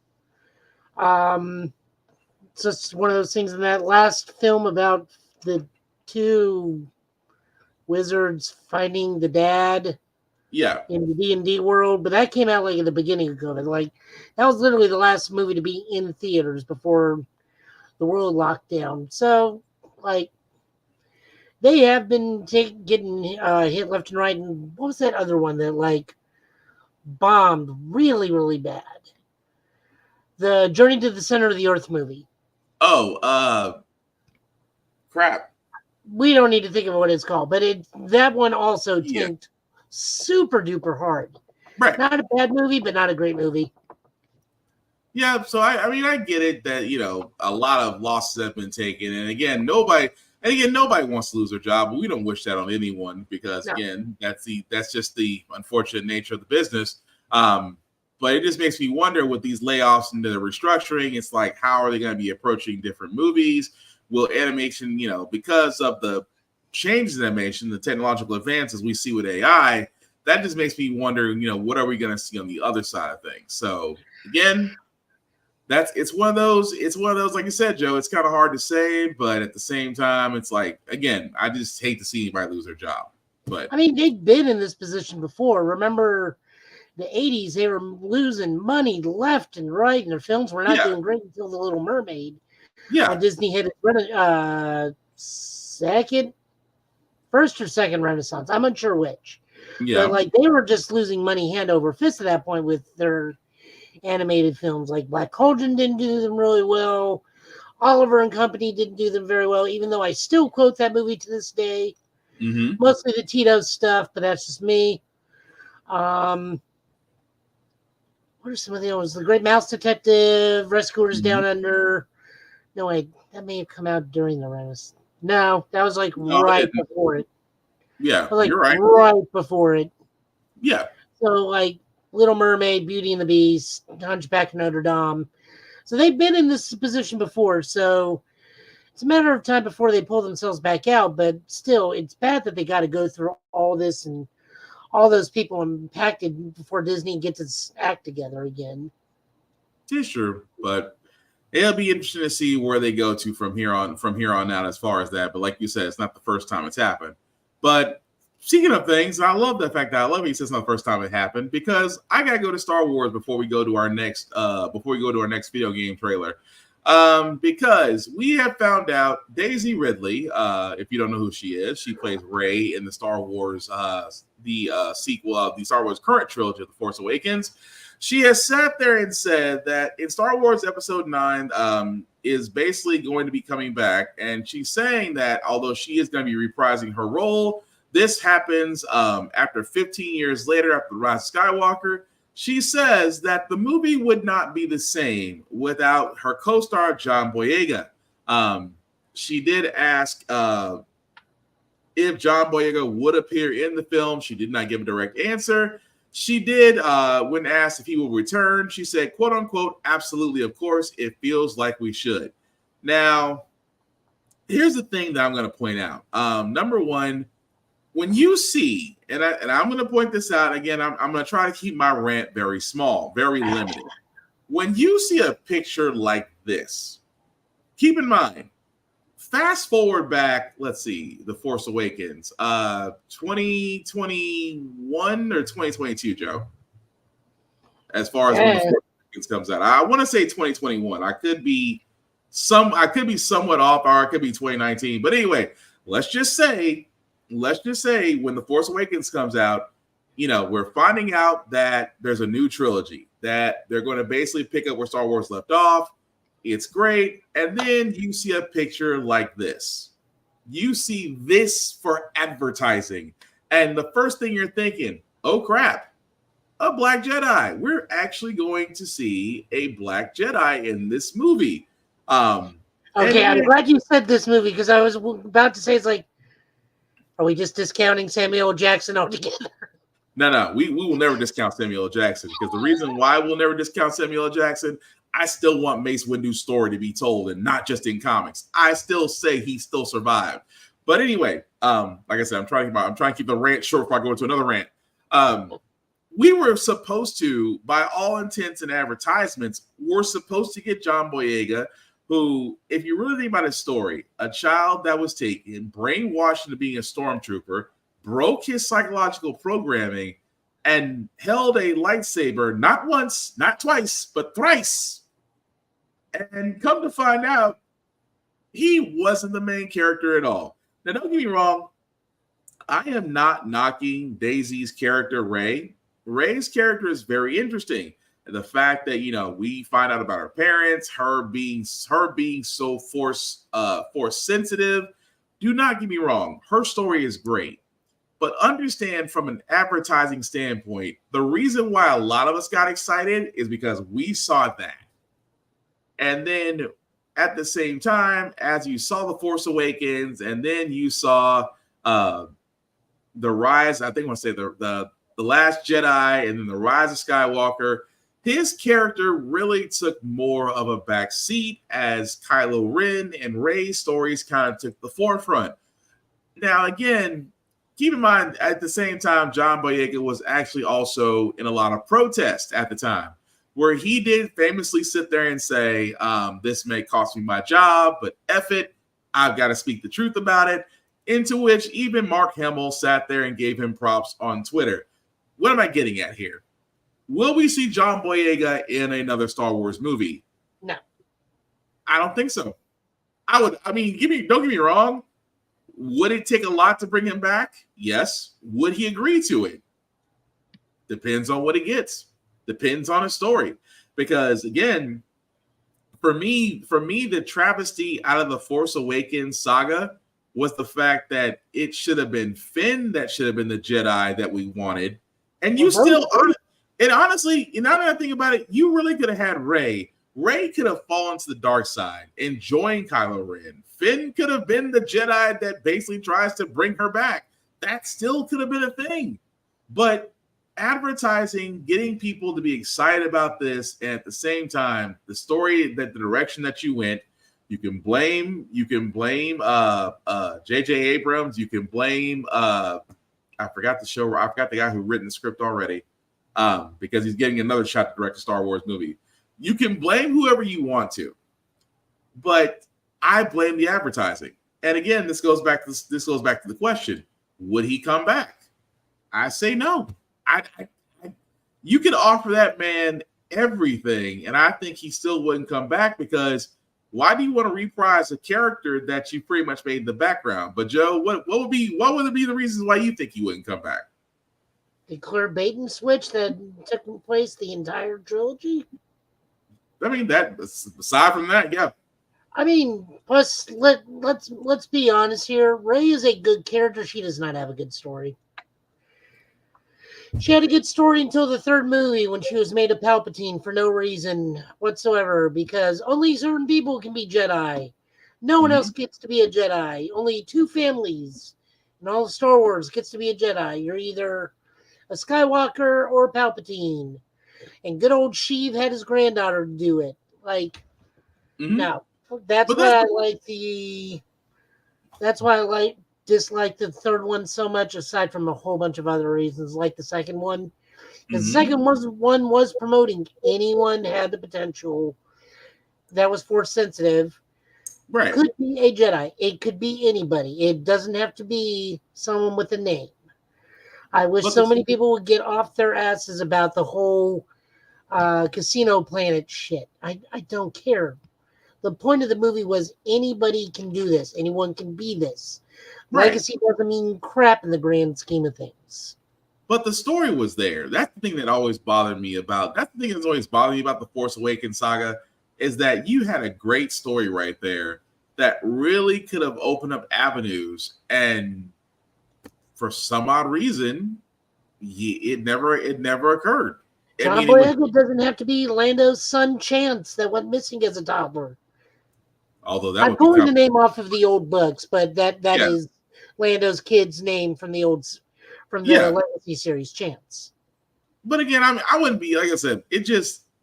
It's just one of those things. In that last film about the two wizards finding the dad, in the D&D world, but that came out like at the beginning of COVID. Like that was literally the last movie to be in theaters before the world locked down. So like they have been getting hit left and right. And what was that other one that like bombed really, really bad? The Journey to the Center of the Earth movie. Oh, crap. We don't need to think of what it's called, but that one also tanked super duper hard. Right. Not a bad movie, but not a great movie. Yeah, so I mean, I get it that, a lot of losses have been taken. And again, nobody wants to lose their job, but we don't wish that on anyone because, again, that's just the unfortunate nature of the business. But it just makes me wonder with these layoffs and the restructuring, it's like, how are they going to be approaching different movies? Will animation, because of the changes in animation, the technological advances we see with AI, that just makes me wonder, what are we going to see on the other side of things? So again, it's one of those, like you said, Joe, it's kind of hard to say, but at the same time, it's like, again, I just hate to see anybody lose their job. But I mean, they've been in this position before. Remember the 80s, they were losing money left and right, and their films were not doing great until The Little Mermaid. Yeah. Disney hit first or second Renaissance. I'm unsure which. Yeah. But like they were just losing money hand over fist at that point with their animated films. Like Black Cauldron didn't do them really well. Oliver and Company didn't do them very well, even though I still quote that movie to this day. Mm-hmm. Mostly the Tito's stuff, but that's just me. What are some of the others? The Great Mouse Detective, Rescuers Down Under. No, wait, that may have come out during the Renaissance. No, that was like right before it. Yeah, like you're right. Right before it. Yeah. So like Little Mermaid, Beauty and the Beast, Hunchback of Notre Dame. So they've been in this position before. So it's a matter of time before they pull themselves back out. But still, it's bad that they got to go through all this and all those people impacted before Disney gets its act together again. It's true, but it'll be interesting to see where they go to from here on out as far as that. But like you said, it's not the first time it's happened. But speaking of things, I love the fact that he says it's not the first time it happened, because I gotta go to Star Wars before we go to our next video game trailer. Because we have found out Daisy Ridley, if you don't know who she is, she plays Rey in the Star Wars sequel of the Star Wars current trilogy of The Force Awakens. She has sat there and said that in Star Wars Episode 9 is basically going to be coming back. And she's saying that although she is going to be reprising her role, this happens after 15 years later, after The Rise of Skywalker. She says that the movie would not be the same without her co-star, John Boyega. She did ask if John Boyega would appear in the film. She did not give a direct answer. She did, when asked if he will return, she said, quote unquote, absolutely, of course, it feels like we should. Now, here's the thing that I'm going to point out. Number one, when you see, and I'm going to point this out again, I'm going to try to keep my rant very small, very limited. When you see a picture like this, keep in mind, fast forward back, let's see, The Force Awakens, 2021 or 2022, Joe, as far as when The Force Awakens comes out. I want to say 2021. I could be somewhat off, or it could be 2019. But anyway, let's just say when The Force Awakens comes out, we're finding out that there's a new trilogy, that they're going to basically pick up where Star Wars left off. It's great. And then you see a picture like this. You see this for advertising. And the first thing you're thinking, oh crap, a Black Jedi. We're actually going to see a Black Jedi in this movie. Okay, I'm glad you said this movie, because I was about to say, it's like, are we just discounting Samuel L. Jackson altogether? No, we will never discount Samuel L. Jackson, because the reason why we'll never discount Samuel L. Jackson, I still want Mace Windu's story to be told, and not just in comics. I still say he still survived. But anyway, like I said, I'm trying to keep the rant short before I go into another rant. We were supposed to, by all intents and advertisements, we're supposed to get John Boyega, who, if you really think about his story, a child that was taken, brainwashed into being a stormtrooper, broke his psychological programming, and held a lightsaber not once, not twice, but thrice. And come to find out, he wasn't the main character at all. Now, don't get me wrong. I am not knocking Daisy's character, Rey. Rey's character is very interesting. And the fact that, we find out about her parents, her being so force sensitive. Do not get me wrong. Her story is great. But understand, from an advertising standpoint, the reason why a lot of us got excited is because we saw that. And then at the same time, as you saw The Force Awakens, and then you saw The Rise, I think I want to say the Last Jedi, and then The Rise of Skywalker, his character really took more of a back seat as Kylo Ren and Rey's stories kind of took the forefront. Now, again, keep in mind, at the same time, John Boyega was actually also in a lot of protest at the time, where he did famously sit there and say, this may cost me my job, but F it, I've got to speak the truth about it, into which even Mark Hamill sat there and gave him props on Twitter. What am I getting at here? Will we see John Boyega in another Star Wars movie? No. I don't think so. Don't get me wrong. Would it take a lot to bring him back? Yes. Would he agree to it? Depends on what he gets. Depends on his story. Because again, for me, the travesty out of the Force Awakens saga was the fact that it should have been Finn that should have been the Jedi that we wanted. And you still, and honestly, now that I think about it, you really could have had Rey. Rey could have fallen to the dark side and joined Kylo Ren. Finn could have been the Jedi that basically tries to bring her back. That still could have been a thing. But advertising, getting people to be excited about this, and at the same time, the story, that the direction that you went, you can blame J.J. Abrams, you can blame I forgot the guy who written the script already, because he's getting another shot to direct a Star Wars movie. You can blame whoever you want to, but I blame the advertising. And again, this goes back to the question: would he come back? I say no. You could offer that man everything, and I think he still wouldn't come back, because why do you want to reprise a character that you pretty much made in the background? But Joe, what would be the reasons why you think he wouldn't come back? The clear bait and switch that took place the entire trilogy. I mean, that aside from that, yeah. I mean, plus let's be honest here. Rey is a good character. She does not have a good story. She had a good story until the third movie, when she was made a Palpatine for no reason whatsoever, because only certain people can be Jedi. No one else gets to be a Jedi. Only 2 families in all of Star Wars gets to be a Jedi. You're either a Skywalker or a Palpatine. And good old Sheev had his granddaughter do it. Like, no. That's why I dislike the third one so much, aside from a whole bunch of other reasons, like the second one. Because the second one was promoting anyone had the potential that was force sensitive. Right. It could be a Jedi. It could be anybody. It doesn't have to be someone with a name. I wish so many people would get off their asses about the whole Casino Planet shit. I don't care. The point of the movie was anybody can do this. Anyone can be this. Right. Legacy doesn't mean crap in the grand scheme of things. But the story was there. That's the thing that always bothered me about. That's the thing that's always bothered me about the Force Awakens saga, is that you had a great story right there that really could have opened up avenues, and for some odd reason, it never occurred. John Boyega doesn't have to be Lando's son Chance that went missing as a toddler. Although that I'm pulling the name off of the old books, but that is Lando's kid's name from the Legacy series, Chance. But again, I wouldn't be, like I said,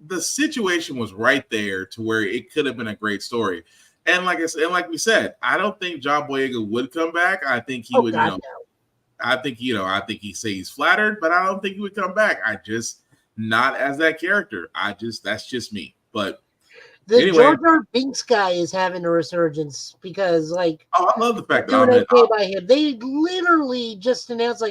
the situation was right there to where it could have been a great story. And like I said, and like we said, I don't think John Boyega would come back. I think he would, God, no. I think he say he's flattered, but I don't think he would come back. Not as that character. That's just me. But the anyway, Jar Jar Binks guy is having a resurgence, because I love the fact that by him. They literally just announced,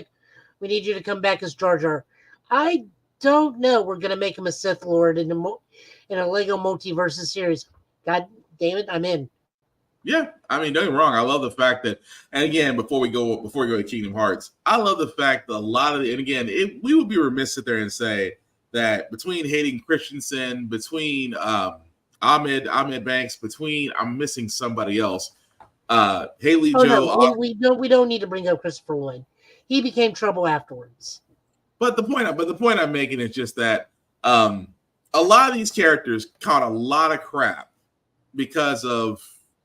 we need you to come back as Jar Jar. I don't know. We're gonna make him a Sith Lord in a Lego Multiverses series. God damn it, I'm in. Yeah, I mean, don't get me wrong. I love the fact that, and again, before we go to Kingdom Hearts, I love the fact that a lot of and again, we would be remiss to sit there and say that between Hayden Christensen, between Ahmed Banks, I'm missing somebody else. Haley Joe. No, we don't need to bring up Christopher Lloyd. He became trouble afterwards. But the point I'm making is just that a lot of these characters caught a lot of crap because of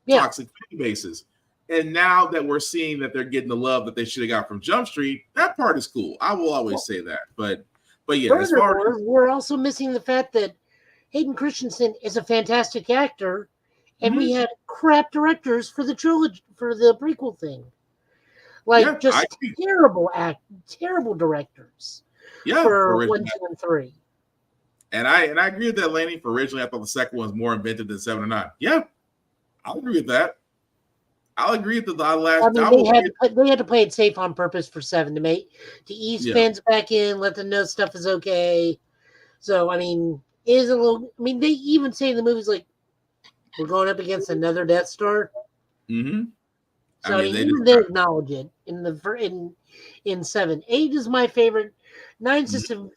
toxic fan bases. And now that we're seeing that they're getting the love that they should have got from Jump Street, that part is cool. I will always say that. But yeah, as far as we're also missing the fact that Hayden Christensen is a fantastic actor, and we had crap directors for the trilogy, for the prequel thing. Terrible directors. Yeah, for 1, 2, and 3. And I agree with that, Laney. For originally, I thought the second one was more inventive than 7 or 9. Yeah, I'll agree with that. I'll agree with the last. They had to play it safe on purpose for 7 to ease fans back in, let them know stuff is okay. So I mean, it is a little. I mean, they even say in the movies we're going up against another Death Star. Mm-hmm. So I mean, they acknowledge it in 7. 8 is my favorite. 9's just a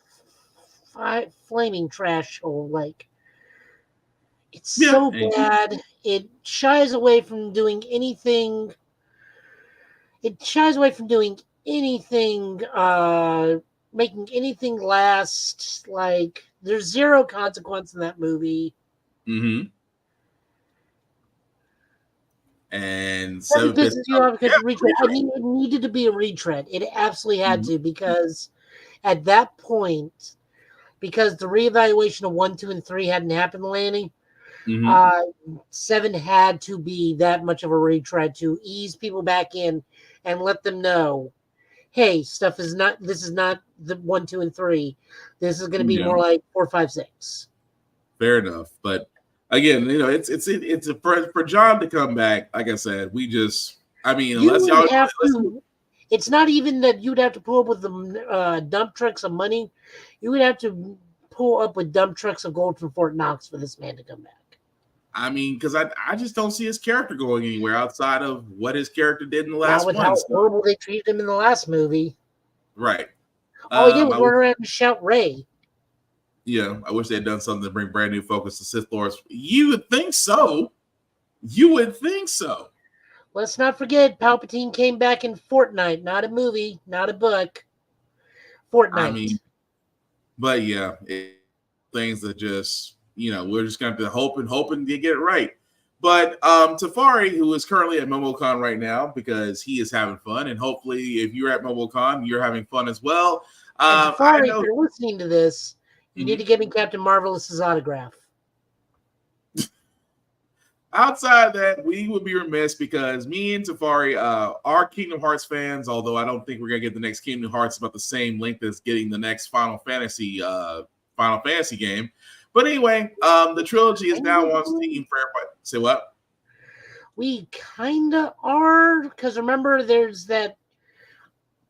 flaming trash hole. It's so bad. It shies away from doing anything. Making anything last. There's zero consequence in that movie. Mm-hmm. And it needed to be a retread. It absolutely had to, because at that point, because the reevaluation of 1, 2, and 3 hadn't happened, Lanny, 7 had to be that much of a retread to ease people back in and let them know, hey, stuff is not. This is not the 1, 2, and 3. This is going to be Yeah. more like 4, 5, 6. Fair enough, but again, it's for John to come back. Like I said, unless y'all. It's not even that you'd have to pull up with the dump trucks of money. You would have to pull up with dump trucks of gold from Fort Knox for this man to come back. I mean, because I just don't see his character going anywhere outside of what his character did in the last one. How horrible they treated him in the last movie. Right. All he did was run around and shout Ray. Yeah, I wish they had done something to bring brand new focus to Sith Lords. You would think so. Let's not forget, Palpatine came back in Fortnite, not a movie, not a book. Fortnite. But yeah, things that just, we're just going to be hoping to get it right. But Tafari, who is currently at MomoCon right now because he is having fun, and hopefully if you're at MomoCon, you're having fun as well. Tafari, if you're listening to this, you need to give me Captain Marvelous's autograph. Outside of that, we would be remiss because me and Tafari are Kingdom Hearts fans, although I don't think we're going to get the next Kingdom Hearts about the same length as getting the next Final Fantasy game. But anyway, the trilogy is now on Steam for everybody. Say what? We kind of are, because remember, there's that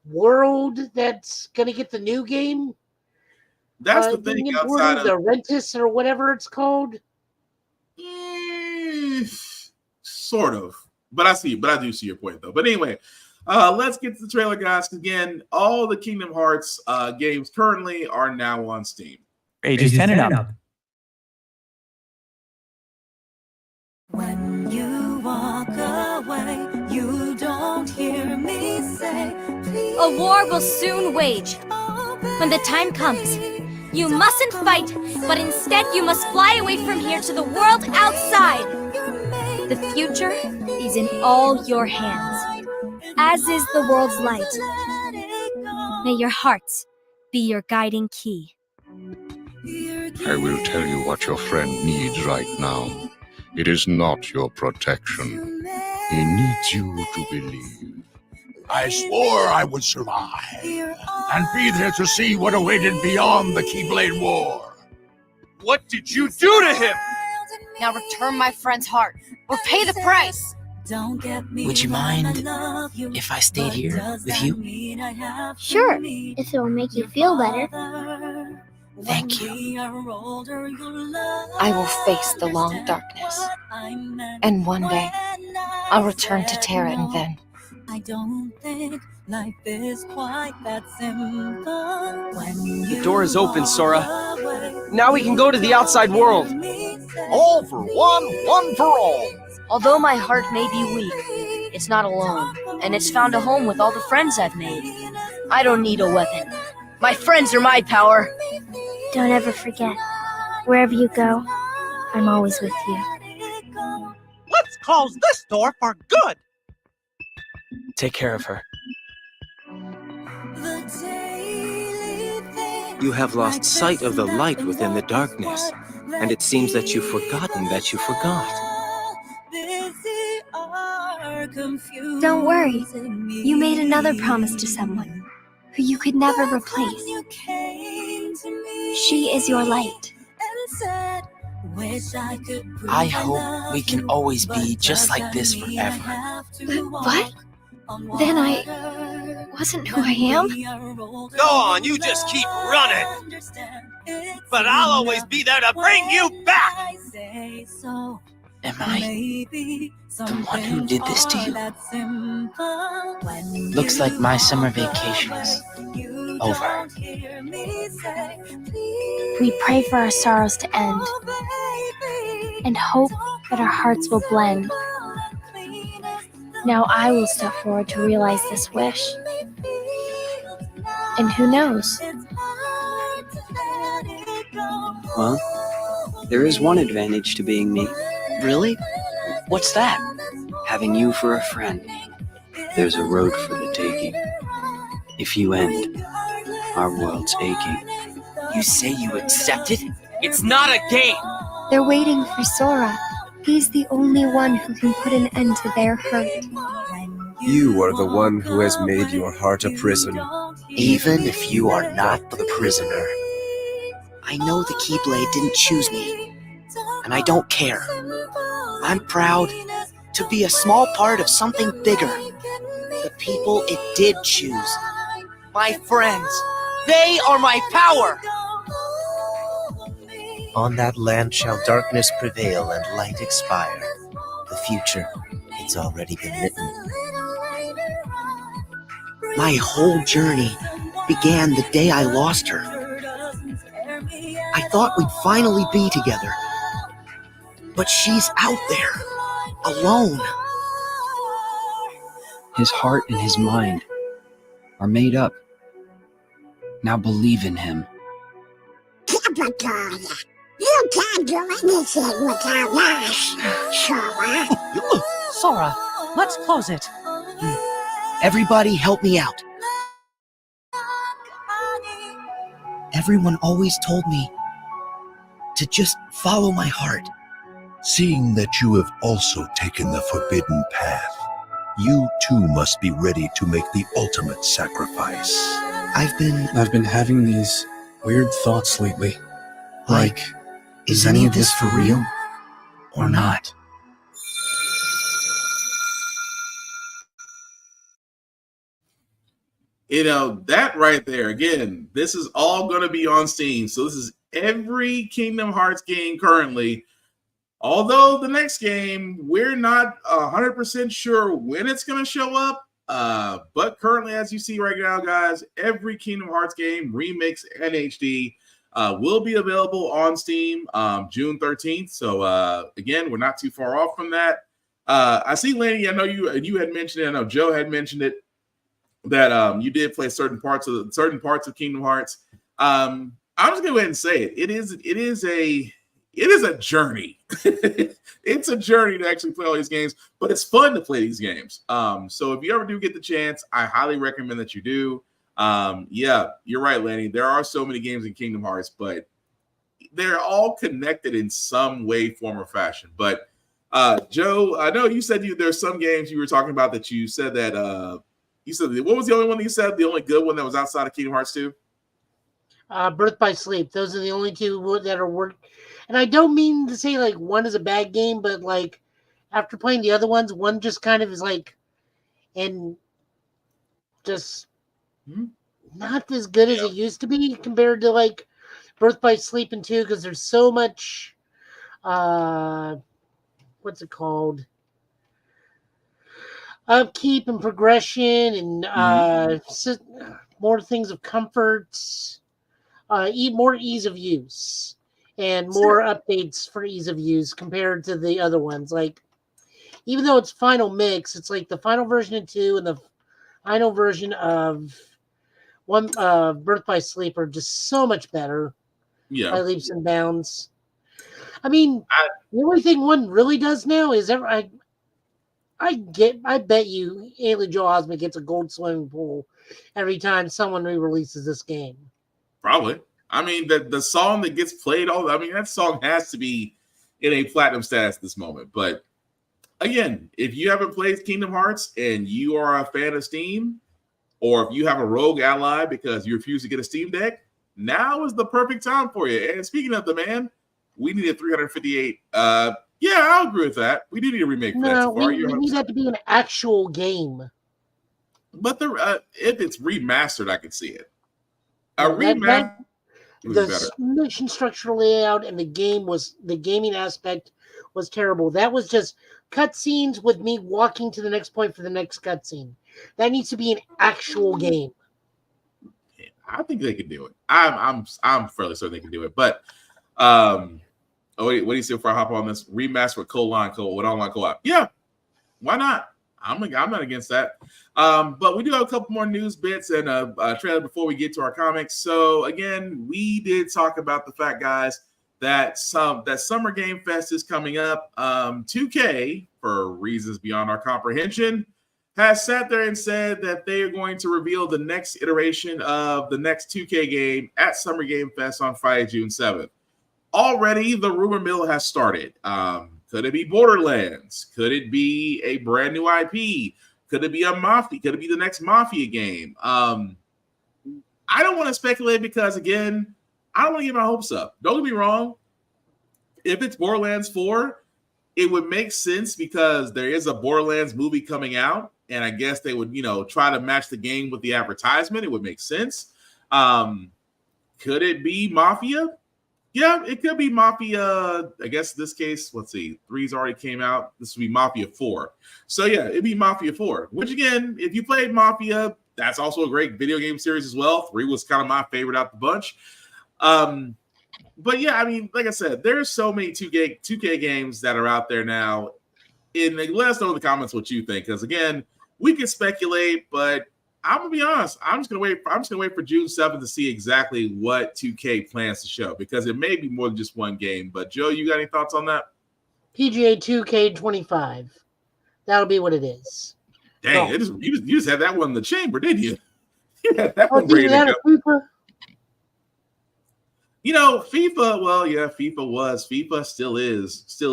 world that's going to get the new game. That's the thing outside of the Rentis or whatever it's called. Sort of, but I do see your point though. But anyway, let's get to the trailer, guys. Again, all the Kingdom Hearts games currently are now on Steam. Ages 10 and up. When you walk away, you don't hear me say, please. A war will soon wage. When the time comes, you mustn't fight, but instead you must fly away from here to the world outside. The future is in all your hands, as is the world's light. May your hearts be your guiding key. I will tell you what your friend needs right now. It is not your protection. He needs you to believe. I swore I would survive and be there to see what awaited beyond the Keyblade War. What did you do to him? Now return my friend's heart, or pay the price. Would you mind if I stayed here with you? Sure, if it will make you feel better. Thank you. I will face the long darkness, and one day I'll return to Terra and Ven. I don't think life is quite that simple. The door is open, Sora. Now we can go to the outside world. All for one, one for all. Although my heart may be weak, it's not alone, and it's found a home with all the friends I've made. I don't need a weapon. My friends are my power. Don't ever forget, wherever you go, I'm always with you. Let's close this door for good. Take care of her. You have lost sight of the light within the darkness, and it seems that you've forgotten that you forgot. Don't worry, you made another promise to someone who you could never replace. She is your light. I hope we can always be just like this forever. What? Then I wasn't who I am? Go on, you just keep running. But I'll always be there to bring you back. Am I the one who did this to you? Looks like my summer vacation is over. We pray for our sorrows to end and hope that our hearts will blend. Now I will step forward to realize this wish. And who knows? Well, there is one advantage to being me. Really? What's that? Having you for a friend. There's a road for the taking. If you end, our world's aching. You say you accepted? It's not a game. They're waiting for Sora. He's the only one who can put an end to their hurt. You are the one who has made your heart a prison. Even if you are not the prisoner, I know the Keyblade didn't choose me, and I don't care. I'm proud to be a small part of something bigger. The people it did choose. My friends. They are my power! On that land shall darkness prevail and light expire. The future, it's already been written. My whole journey began the day I lost her. I thought we'd finally be together. But she's out there, alone. His heart and his mind are made up. Now believe in him. You can't do anything without us, Sora. Sora, let's close it. Everybody help me out. Everyone always told me to just follow my heart. Seeing that you have also taken the forbidden path, you too must be ready to make the ultimate sacrifice. I've been having these weird thoughts lately. Like, is any of this for real or not? That right there, again, this is all going to be on Steam. So this is every Kingdom Hearts game currently. Although the next game, we're not 100% sure when it's going to show up. But currently, as you see right now, guys, every Kingdom Hearts game, remix and HD, will be available on Steam June 13th. So again, we're not too far off from that. I see, Lanny, I know you had mentioned it. I know Joe had mentioned it, that you did play certain parts of Kingdom Hearts. I'm just gonna go ahead and say it. It is a journey. It's a journey to actually play all these games, but it's fun to play these games. So if you ever do get the chance, I highly recommend that you do. Yeah, you're right, Lanny. There are so many games in Kingdom Hearts, but they're all connected in some way, form, or fashion. But Joe, I know you said there's some games you were talking about that you said that you said, what was the only one that you said? The only good one that was outside of Kingdom Hearts 2? Birth by Sleep. Those are the only two that are work. And I don't mean to say like one is a bad game, but like after playing the other ones, one just kind of is like, and just not as good as it used to be compared to like Birth by Sleep and 2, because there's so much, what's it called? Upkeep and progression and more things of comfort, more ease of use, and more updates for ease of use compared to the other ones. Like, even though it's final mix, it's like the final version of 2 and the final version of Birth by Sleep are just so much better by leaps and bounds. I mean, the only thing one really does now is I bet you Haley Joel Osment gets a gold swimming pool every time someone re-releases this game. Probably. I mean, the song that gets played, that song has to be in a platinum status at this moment. But again, if you haven't played Kingdom Hearts and you are a fan of Steam, or if you have a rogue ally because you refuse to get a Steam Deck, now is the perfect time for you. And speaking of the man, we need a 358. Yeah, I'll agree with that. We do need a remake for that. We need that to be an actual game. But if it's remastered, I could see it. The mission structure layout and the gaming aspect was terrible. That was just cutscenes with me walking to the next point for the next cutscene. That needs to be an actual game. I think they can do it. I'm fairly certain they can do it. But what do you say before I hop on this remaster with online co-op? Yeah, why not? I'm not against that. But we do have a couple more news bits and a trailer before we get to our comics. So again, we did talk about the fact, guys, that Summer Game Fest is coming up. 2K, for reasons beyond our comprehension, has sat there and said that they are going to reveal the next iteration of the next 2K game at Summer Game Fest on Friday, June 7th. Already, the rumor mill has started. Could it be Borderlands? Could it be a brand new IP? Could it be a Mafia? Could it be the next Mafia game? I don't want to speculate because, again, I don't want to get my hopes up. Don't get me wrong. If it's Borderlands 4, it would make sense because there is a Borderlands movie coming out, and I guess they would, try to match the game with the advertisement. It would make sense. Could it be Mafia? Yeah, it could be Mafia. I guess in this case, let's see, 3's already came out. This would be Mafia 4. So yeah, it'd be Mafia 4, which again, if you played Mafia, that's also a great video game series as well. 3 was kind of my favorite out the bunch. But yeah, I mean, like I said, there's so many 2K games that are out there now. And let us know in the comments what you think, because again, we can speculate, but I'm gonna be honest. I'm just gonna wait for June 7th to see exactly what 2K plans to show, because it may be more than just one game. But Joe, you got any thoughts on that? PGA 2K25. That'll be what it is. Dang, you just had that one in the chamber, didn't you? You had that one ready to go. FIFA? FIFA, well, yeah, FIFA still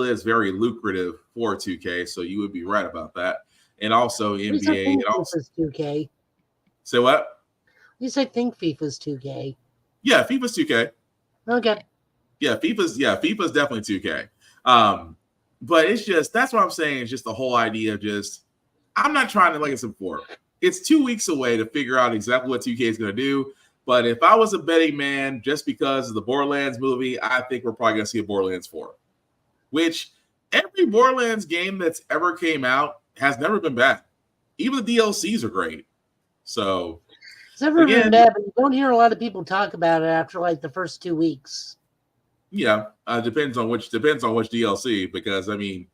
is very lucrative for 2K, so you would be right about that. And also NBA. And also FIFA's 2K. Say what? At least I think FIFA's 2K. Yeah, FIFA's 2K. Okay. Yeah, FIFA's definitely 2K. But it's just, that's what I'm saying, is just the whole idea of just, I'm not trying to, like I said before, it's 2 weeks away to figure out exactly what 2K is going to do. But if I was a betting man, just because of the Borderlands movie, I think we're probably going to see a Borderlands 4. Which every Borderlands game that's ever came out has never been bad. Even the DLCs are great. So it's never been bad, but you don't hear a lot of people talk about it after like the first 2 weeks. Yeah, depends on which DLC, because I mean,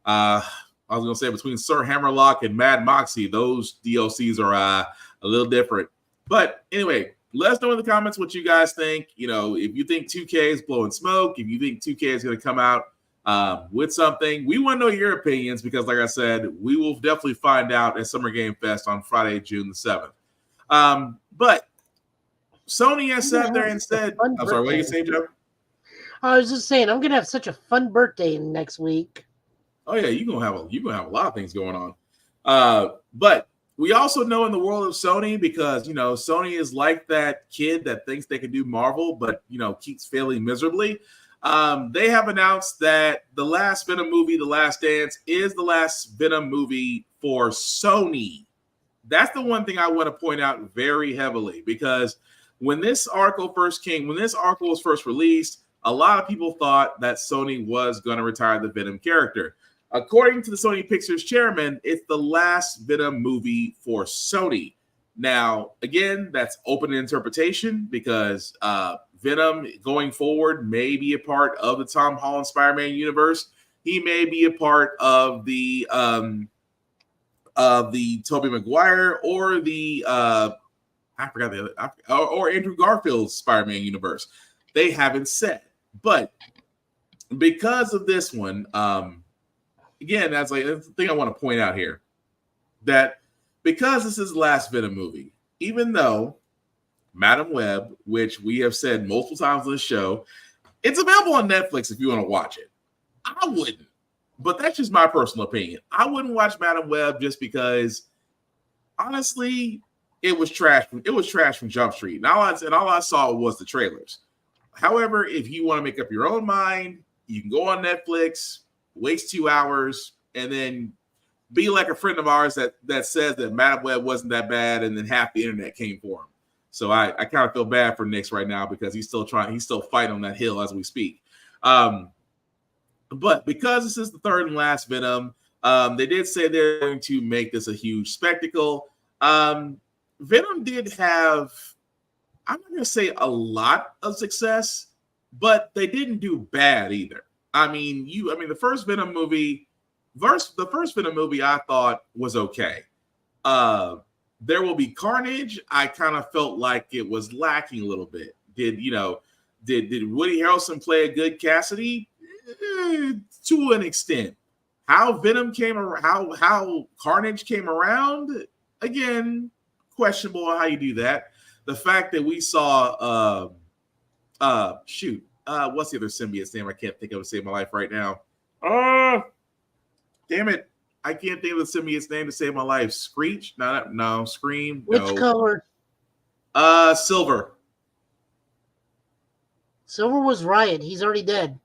I was gonna say between Sir Hammerlock and Mad Moxie, those DLCs are a little different. But anyway, let us know in the comments what you guys think. If you think 2K is blowing smoke, if you think 2K is going to come out with something, we want to know your opinions, because like I said, we will definitely find out at Summer Game Fest on Friday, June the 7th. But Sony has sat there and said, I'm sorry, what are you saying, Joe? I was just saying, I'm going to have such a fun birthday next week. Oh yeah, you're gonna have a lot of things going on. But we also know in the world of Sony, because Sony is like that kid that thinks they can do Marvel, but keeps failing miserably. They have announced that the last Venom movie, The Last Dance, is the last Venom movie for Sony. That's the one thing I want to point out very heavily, because when this article was first released, a lot of people thought that Sony was going to retire the Venom character. According to the Sony Pictures chairman, it's the last Venom movie for Sony. Now, again, that's open to interpretation, because Venom going forward may be a part of the Tom Holland Spider-Man universe. He may be a part of the Tobey Maguire or the or Andrew Garfield's Spider-Man universe. They haven't said, but because of this one, again, that's the thing I want to point out here, that because this is the last Venom movie, even though Madam Web, which we have said multiple times on the show, it's available on Netflix if you want to watch it. I wouldn't, but that's just my personal opinion. I wouldn't watch Madam Web just because, honestly, it was trash. It was trash from Jump Street, and all I saw was the trailers. However, if you want to make up your own mind, you can go on Netflix, waste 2 hours, and then be like a friend of ours that says that Madam Web wasn't that bad, and then half the internet came for him. So I kind of feel bad for Nix right now, because he's still fighting on that hill as we speak. But because this is the third and last Venom, they did say they're going to make this a huge spectacle. Venom did have, I'm not going to say a lot of success, but they didn't do bad either. The first Venom movie I thought was okay. There Will Be Carnage, I kind of felt like it was lacking a little bit. Did Woody Harrelson play a good Cassidy? To an extent. How Venom came around, how Carnage came around, again, questionable how you do that. The fact that we saw what's the other symbiote's name? I can't think of it to save my life right now. Damn it. I can't think of the symbiote's name to save my life. Screech? No. Scream? Which No. color? Silver. Silver was Riot. He's already dead.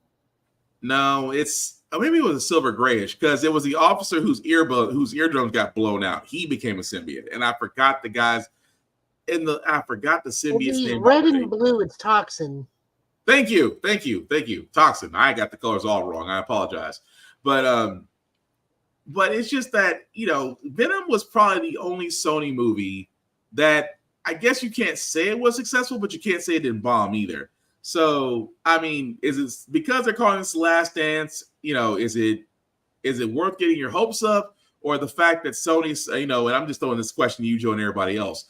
No, maybe it was a silver grayish because it was the officer whose eardrums got blown out. He became a symbiote, and I forgot the guys I forgot the symbiote's name. Red and blue. It's Toxin. Thank you. Toxin. I got the colors all wrong. I apologize, but it's just that Venom was probably the only Sony movie that I guess you can't say it was successful, but you can't say it didn't bomb either. So, I mean, is it because they're calling this The Last Dance? Is it worth getting your hopes up, or the fact that Sony's, and I'm just throwing this question to you, Joe, and everybody else,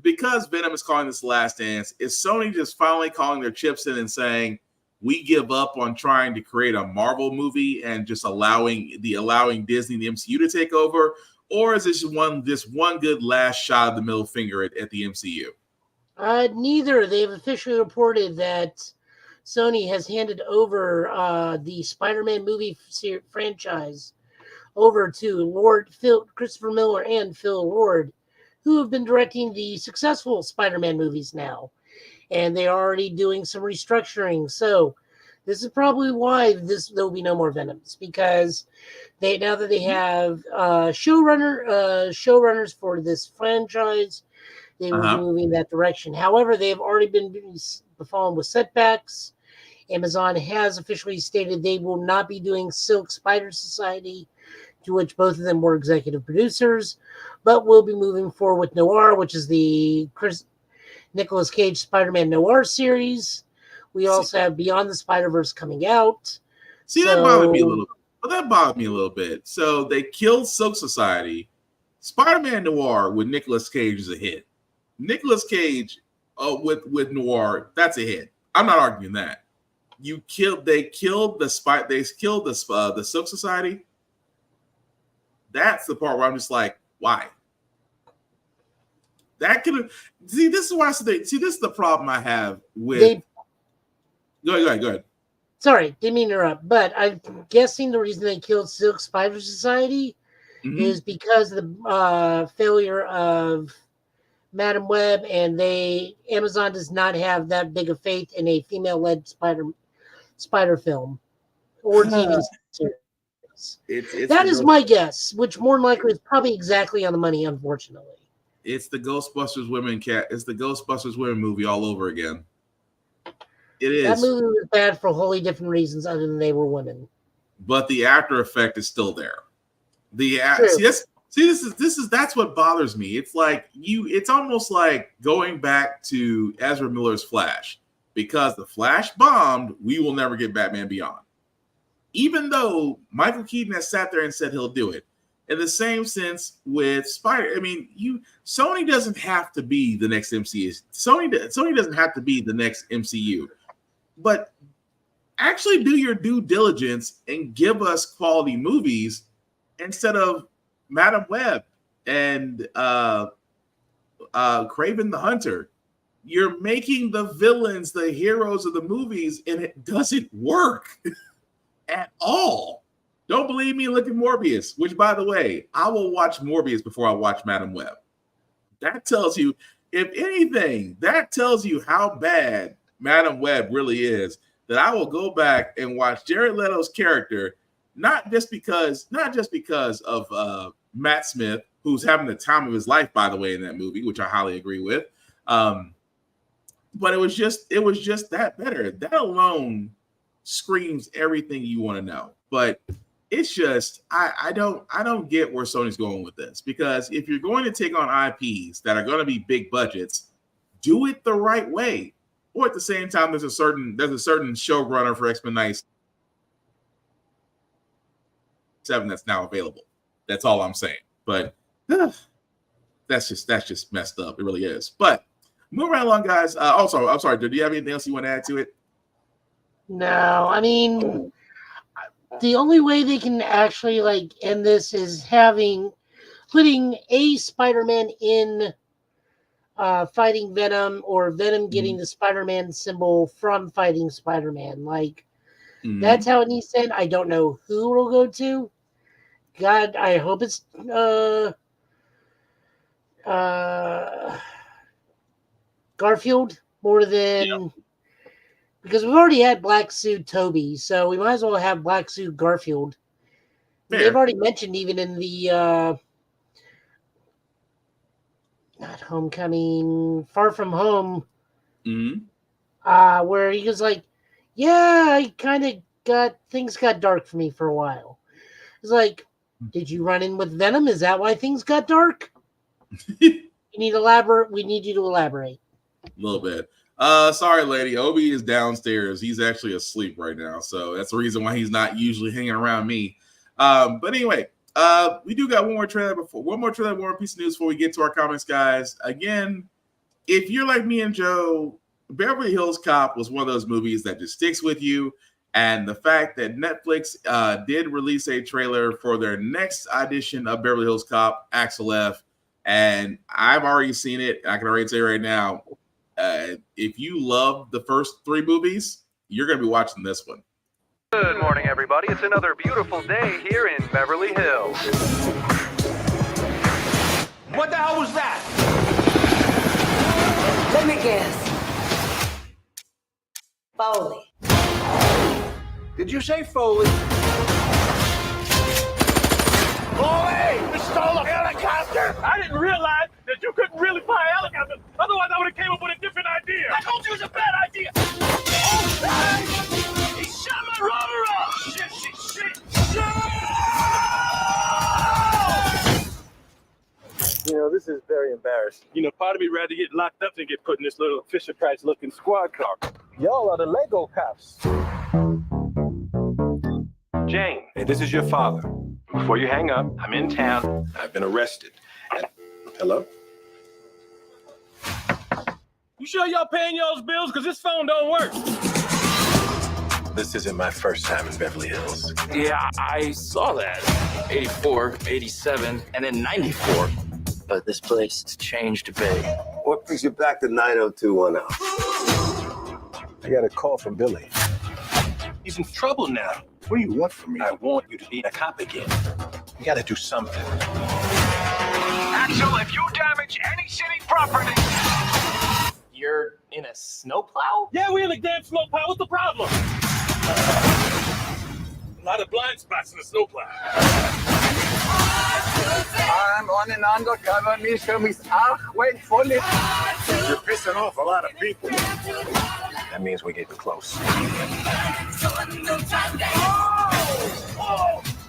because Venom is calling this The Last Dance, is Sony just finally calling their chips in and saying we give up on trying to create a Marvel movie and just allowing Disney and the MCU to take over, or is this one good last shot of the middle finger at the MCU? Neither. They've officially reported that Sony has handed over the Spider-Man movie franchise over to Christopher Miller and Phil Lord, who have been directing the successful Spider-Man movies now. And they're already doing some restructuring. So this is probably why there'll be no more Venoms, because now that they have showrunners for this franchise, they will be moving that direction. However, they've already been falling with setbacks. Amazon has officially stated they will not be doing Silk Spider Society, to which both of them were executive producers, but will be moving forward with Noir, which is the Nicolas Cage Spider-Man Noir series. We also have Beyond the Spider-Verse coming out. That bothered me a little bit. Well, that bothered me a little bit. So they killed Silk Society. Spider-Man Noir with Nicolas Cage is a hit. Nicolas Cage with Noir, that's a hit. I'm not arguing that. They killed the Silk Society. That's the part where I'm just like, why? That could have. See, this is why I said. See, this is the problem I have with. Go ahead. Sorry, didn't mean to interrupt, but I'm guessing the reason they killed Silk Spider Society is because of the failure of Madam Web, and Amazon does not have that big of faith in a female-led spider film or TV series. That is my guess, which more than likely is probably exactly on the money, unfortunately. It's the Ghostbusters women It's the Ghostbusters women movie all over again. It is. That movie was bad for wholly different reasons other than they were women. But the after effect is still there. That's what bothers me. It's like it's almost like going back to Ezra Miller's Flash. Because the Flash bombed, we will never get Batman Beyond. Even though Michael Keaton has sat there and said he'll do it. In the same sense with Spider, Sony doesn't have to be the next MCU. Sony doesn't have to be the next MCU. But actually do your due diligence and give us quality movies instead of Madam Web and Kraven the Hunter. You're making the villains the heroes of the movies, and it doesn't work at all. Don't believe me? Look at Morbius, which, by the way, I will watch Morbius before I watch Madam Web. That tells you, if anything, that tells you how bad Madam Web really is, that I will go back and watch Jared Leto's character, not just because of Matt Smith, who's having the time of his life, by the way, in that movie, which I highly agree with. But it was just that better. That alone screams everything you want to know. But it's just I don't get where Sony's going with this, because if you're going to take on IPs that are going to be big budgets, do it the right way. Or at the same time, there's a certain showrunner for X-Men 97 that's now available. That's all I'm saying. But that's just messed up. It really is. But moving right along, guys. I'm sorry. Do you have anything else you want to add to it? No, the only way they can actually end this is putting a Spider-Man in fighting Venom, or Venom getting the Spider-Man symbol from fighting Spider-Man. That's how it needs to end. I don't know who it'll go to. God, I hope it's Garfield more than because we've already had Black Suit Toby, so we might as well have Black Suit Garfield. They've already mentioned even in the not Homecoming, Far From Home, where he was like, "Yeah, I kind of got things got dark for me for a while." It's like, did you run in with Venom? Is that why things got dark? You need elaborate. We need you to elaborate. A little bit. Sorry, lady. Obi is downstairs. He's actually asleep right now, so that's the reason why he's not usually hanging around me. But anyway, we do got one more trailer, one more piece of news before we get to our comics, guys. Again, if you're like me and Joe, Beverly Hills Cop was one of those movies that just sticks with you. And the fact that Netflix did release a trailer for their next edition of Beverly Hills Cop, Axel F, and I've already seen it. I can already say right now, if you love the first three movies, you're going to be watching this one. Good morning, everybody. It's another beautiful day here in Beverly Hills. What the hell was that? Let me guess. Foley. Did you say Foley? Foley! We stole a helicopter! I didn't realize that you couldn't really fly a helicopter. Otherwise, I would have came up with a different idea. I told you it was a bad idea. Oh, he shot my rotor off! Shit! You know, this is very embarrassing. You know, part of me rather get locked up than get put in this little Fisher-Price-looking squad car. Y'all are the Lego cops. Jane, hey, this is your father. Before you hang up, I'm in town. I've been arrested. And... Hello? You sure y'all paying y'all's bills? Because this phone don't work. This isn't my first time in Beverly Hills. Yeah, I saw that. 84, 87, and then 94. But this place has changed a bit. What brings you back to 90210? I got a call from Billy. He's in trouble now. What do you want from me? I want you to be a cop again. You gotta do something. Axel, if you damage any city property... You're in a snowplow? Yeah, we're in a damn snowplow. What's the problem? A lot of blind spots in the snowplow. I'm on an undercover mission with Wait for it. You're pissing off a lot of people. That means we're getting close.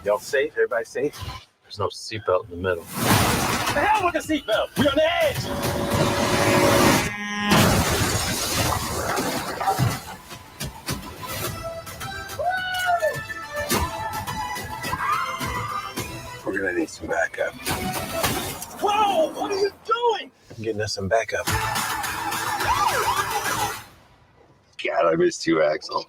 Y'all safe? Everybody safe? There's no seatbelt in the middle. The hell with the seatbelt? We're on the edge. We're gonna need some backup. Whoa! What are you doing? I'm getting us some backup. God, I missed you, Axel.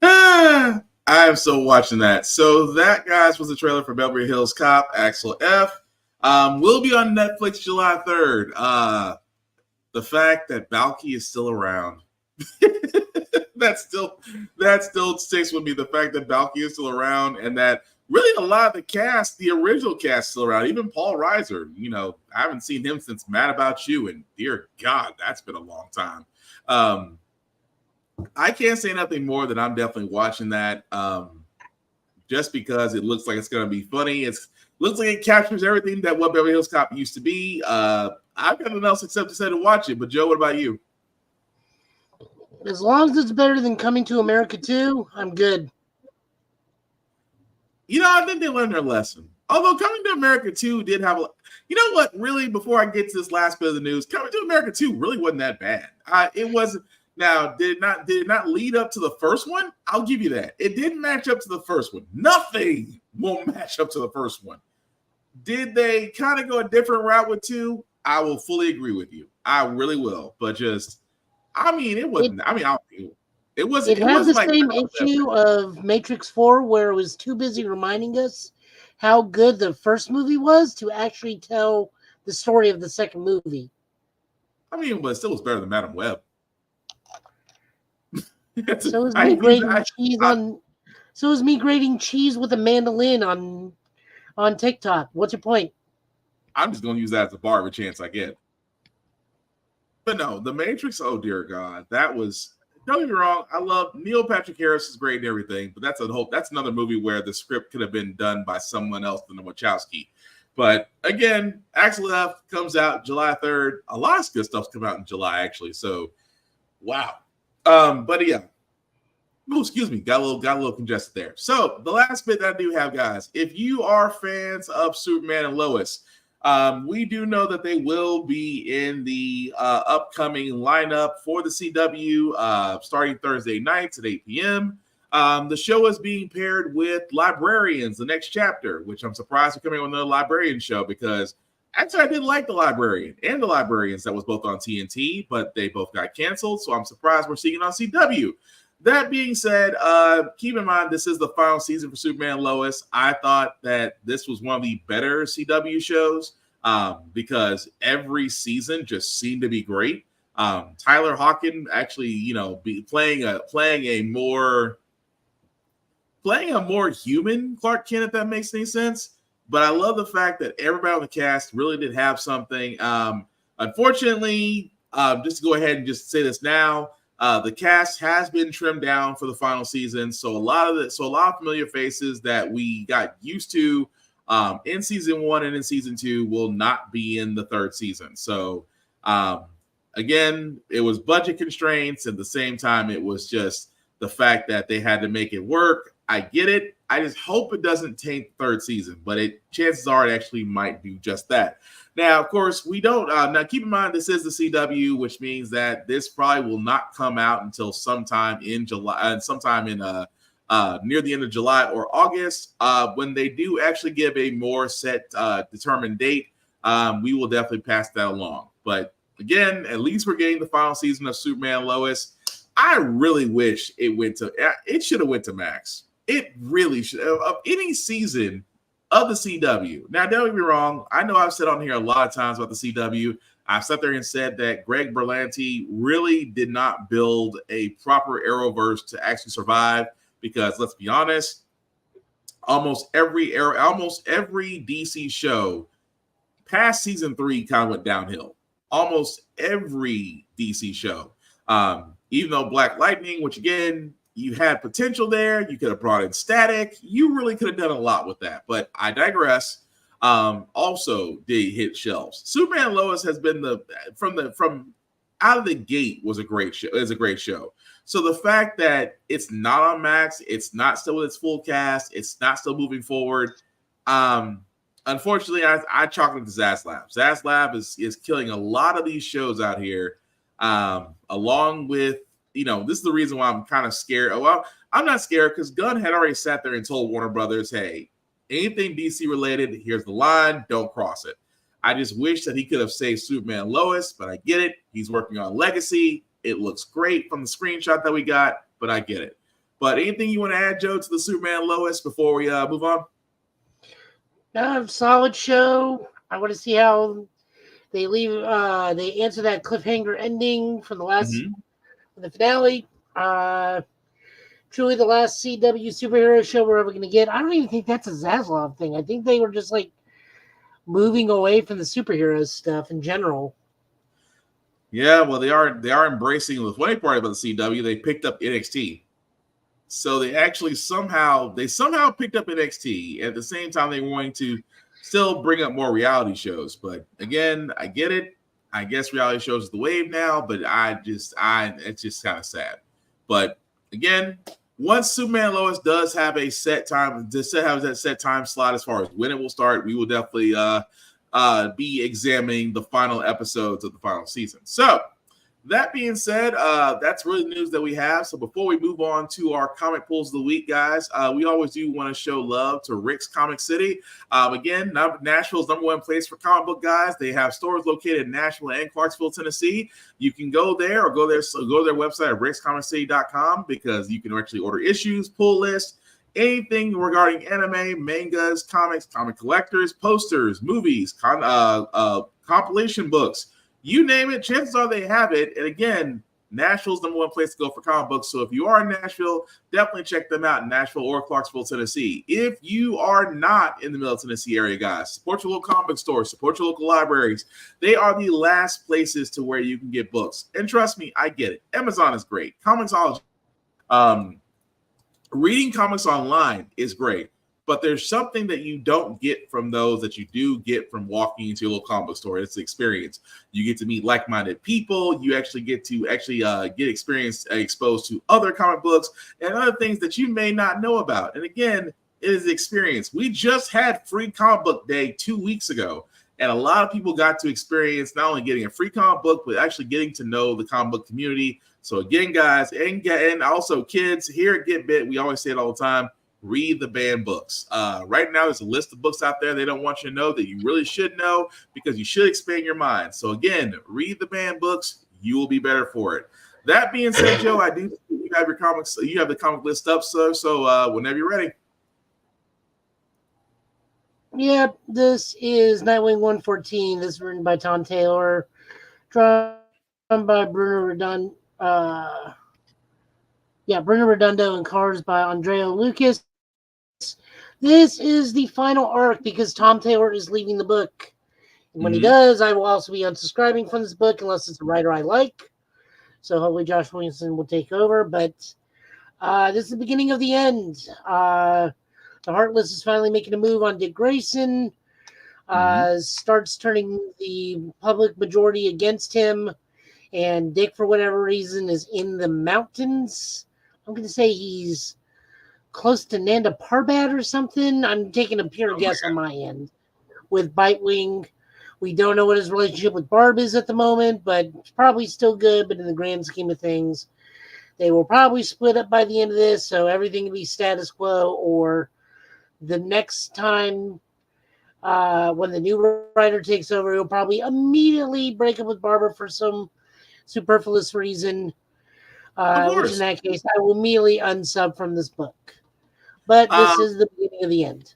I am so watching that. So that, guys, was the trailer for Beverly Hills Cop, Axel F. Will be on Netflix July 3rd. The fact that Balky is still around. that still sticks with me. The fact that Balky is still around, and that really a lot of the cast, the original cast, still around. Even Paul Reiser, you know, I haven't seen him since Mad About You, and dear God, that's been a long time. I can't say nothing more than I'm definitely watching that, just because it looks like it's going to be funny. It looks like it captures everything that what Beverly Hills Cop used to be. I've got nothing else except to say to watch it. But Joe, what about you? As long as it's better than Coming to America 2, I'm good. You know, I think they learned their lesson. Although Coming to America 2 did have a... You know what? Really, before I get to this last bit of the news, Coming to America 2 really wasn't that bad. It wasn't... Now, did it not lead up to the first one? I'll give you that. It didn't match up to the first one. Nothing will match up to the first one. Did they kind of go a different route with 2? I will fully agree with you. I really will. But just... I mean, it wasn't. It wasn't. It has the like same issue of Matrix 4, where it was too busy reminding us how good the first movie was to actually tell the story of the second movie. I mean, but it still was better than Madam Web. So is me grating cheese on. So is me grating cheese with a mandolin on TikTok. What's your point? I'm just gonna use that as a bar of a chance I get. But no, The Matrix. Oh dear God, that was. Don't get me wrong. I love Neil Patrick Harris is great and everything, but that's another movie where the script could have been done by someone else than the Wachowski. But again, Axel F comes out July 3rd. A lot of good stuff's come out in July actually. So, wow. But yeah. Oh, excuse me, got a little congested there. So the last bit that I do have, guys, if you are fans of Superman and Lois, we do know that they will be in the upcoming lineup for the CW starting Thursday nights at 8 p.m. The show is being paired with Librarians, the next chapter, which I'm surprised are coming on the Librarian show because actually I did like the Librarian and the Librarians that was both on TNT, but they both got canceled. So I'm surprised we're seeing it on CW. That being said, keep in mind this is the final season for Superman and Lois. I thought that this was one of the better CW shows because every season just seemed to be great. Tyler Hawkins actually, be playing a more human Clark Kent, if that makes any sense. But I love the fact that everybody on the cast really did have something. Unfortunately, just to go ahead and just say this now. The cast has been trimmed down for the final season, so a lot of familiar faces that we got used to in season 1 and in season 2 will not be in the third season. So again, it was budget constraints. At the same time, it was just the fact that they had to make it work. I get it. I just hope it doesn't taint the third season, but chances are it actually might do just that. Now, of course, we don't. Now, keep in mind, this is the CW, which means that this probably will not come out until sometime in July, sometime in near the end of July or August. When they do actually give a more set, determined date, we will definitely pass that along. But again, at least we're getting the final season of Superman and Lois. I really wish it should have went to Max. It really should. Of any season of the CW. Now, don't get me wrong. I know I've said on here a lot of times about the CW. I've sat there and said that Greg Berlanti really did not build a proper Arrowverse to actually survive because, let's be honest, almost every DC show past season 3 kind of went downhill. Almost every DC show. Even though Black Lightning, which again, you had potential there. You could have brought in Static. You really could have done a lot with that. But I digress. Also did hit shelves. Superman and Lois has been from out of the gate was a great show. Is a great show. So the fact that it's not on Max, it's not still with its full cast, it's not still moving forward. Unfortunately, I chalk it to Zaslav. Zaslav is killing a lot of these shows out here. Along with this is the reason why I'm kind of scared. Well, I'm not scared because Gunn had already sat there and told Warner Brothers, hey, anything DC related, here's the line, don't cross it. I just wish that he could have saved Superman and Lois, but I get it. He's working on Legacy. It looks great from the screenshot that we got, but I get it. But anything you want to add, Joe, to the Superman and Lois before we move on? Solid show. I want to see how they they answer that cliffhanger ending from the last the finale. Truly the last CW superhero show we're ever going to get. I don't even think that's a Zaslav thing. I think they were just like moving away from the superhero stuff in general. Yeah, well, they are embracing the funny part about the CW. They picked up NXT, so they actually somehow picked up NXT. At the same time, they were going to still bring up more reality shows. But again, I get it. I guess reality shows is the wave now, but it's just kind of sad. But again, once Superman and Lois does have a set time, that set time slot as far as when it will start, we will definitely be examining the final episodes of the final season. So that being said, that's really the news that we have. So before we move on to our comic pulls of the week, guys, we always do want to show love to Rick's Comic City. Again, Nashville's #1 place for comic book guys. They have stores located in Nashville and Clarksville, Tennessee. You can go there or go to their website at rickscomiccity.com because you can actually order issues, pull lists, anything regarding anime, mangas, comics, comic collectors, posters, movies, compilation books. You name it, chances are they have it. And again, Nashville's the #1 place to go for comic books. So if you are in Nashville, definitely check them out in Nashville or Clarksville, Tennessee. If you are not in the Middle Tennessee area, guys, support your local comic book stores, support your local libraries. They are the last places to where you can get books. And trust me, I get it. Amazon is great. Comixology, reading comics online is great. But there's something that you don't get from those that you do get from walking into a local comic book store. It's the experience. You get to meet like-minded people. You actually get to get exposed to other comic books and other things that you may not know about. And again, it is the experience. We just had Free Comic Book Day 2 weeks ago, and a lot of people got to experience not only getting a free comic book, but actually getting to know the comic book community. So again, guys, and also kids here at Get Bit, we always say it all the time, read the banned books. Right now, there's a list of books out there they don't want you to know that you really should know because you should expand your mind. So again, read the banned books. You will be better for it. That being said, Joe, I do think you have your comics. You have the comic list up, so whenever you're ready. Yep, this is Nightwing 114. This is written by Tom Taylor, drawn by Bruno Redondo. Bruno Redondo and colors by Andrea Lucas. This is the final arc because Tom Taylor is leaving the book. And when he does, I will also be unsubscribing from this book unless it's a writer I like. So hopefully Josh Williamson will take over. But this is the beginning of the end. The Heartless is finally making a move on Dick Grayson. Starts turning the public majority against him. And Dick, for whatever reason, is in the mountains. I'm going to say he's close to Nanda Parbat or something. I'm taking a pure guess on my end. With Bitewing, we don't know what his relationship with Barb is at the moment, but it's probably still good. But in the grand scheme of things, they will probably split up by the end of this, so everything will be status quo. Or the next time when the new writer takes over, he'll probably immediately break up with Barbara for some superfluous reason. Which in that case, I will immediately unsub from this book. But this is the beginning of the end.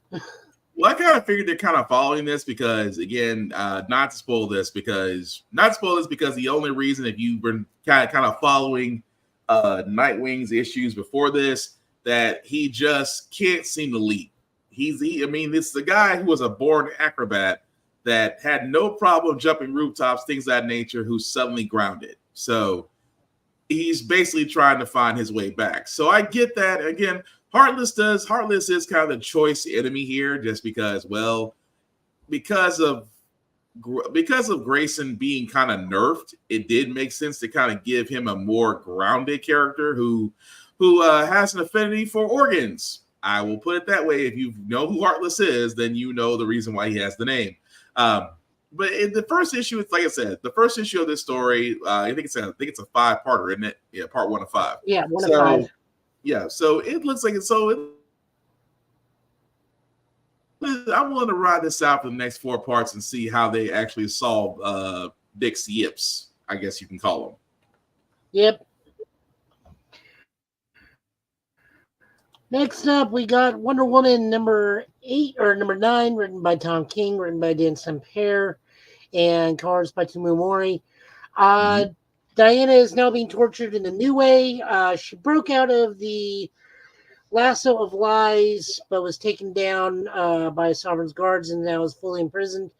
Well, I kind of figured they're kind of following this because, again, not to spoil this because the only reason if you've been kind of following Nightwing's issues before this, that he just can't seem to leap. This is the guy who was a born acrobat that had no problem jumping rooftops, things of that nature, who's suddenly grounded. So he's basically trying to find his way back. So I get that. Again, Heartless is kind of the choice enemy here just because of Grayson being kind of nerfed, it did make sense to kind of give him a more grounded character who has an affinity for organs. I will put it that way. If you know who Heartless is, then you know the reason why he has the name. But in the first issue, it's like I said, the first issue of this story, I think it's a 5-parter, isn't it? Yeah, part 1 of 5. Yeah, 1 of 5. Yeah, so it looks like it's I'm willing to ride this out for the next 4 parts and see how they actually solve Dick's yips, I guess you can call them. Yep. Next up, we got Wonder Woman number 9, written by Tom King, written by Dan Sampere, and colors by Tumu Mori. Diana is now being tortured in a new way. She broke out of the lasso of lies, but was taken down by Sovereign's guards and now is fully imprisoned.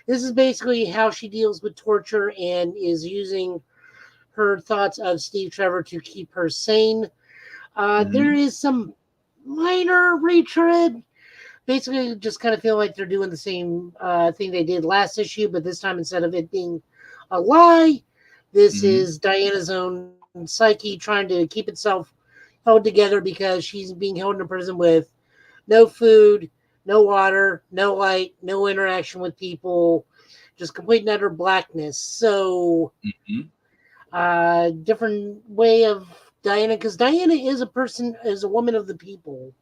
This is basically how she deals with torture and is using her thoughts of Steve Trevor to keep her sane. There is some minor retread. Basically, just kind of feel like they're doing the same thing they did last issue, but this time instead of it being a lie, this is Diana's own psyche trying to keep itself held together because she's being held in prison with no food, no water, no light, no interaction with people, just complete and utter blackness. So, different way of Diana, because Diana is a woman of the people.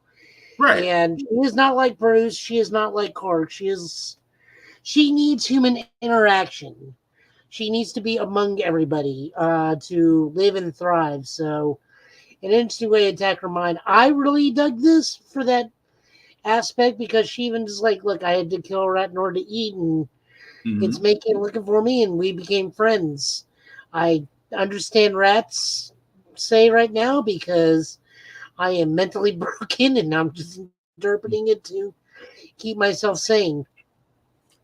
Right. And she is not like Bruce. She is not like Clark. She needs human interaction. She needs to be among everybody to live and thrive. So, an interesting way to attack her mind. I really dug this for that aspect because she even just like, look, I had to kill a rat in order to eat, and it's looking for me, and we became friends. I understand rats say right now because I am mentally broken and I'm just interpreting it to keep myself sane.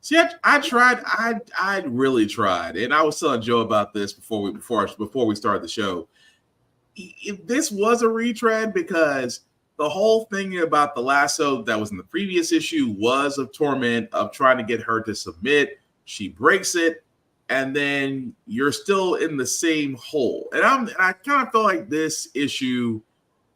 See, I tried. I really tried, and I was telling Joe about this before we started the show. If this was a retread, because the whole thing about the lasso that was in the previous issue was of torment, of trying to get her to submit. She breaks it, and then you're still in the same hole. And I kind of felt like this issue,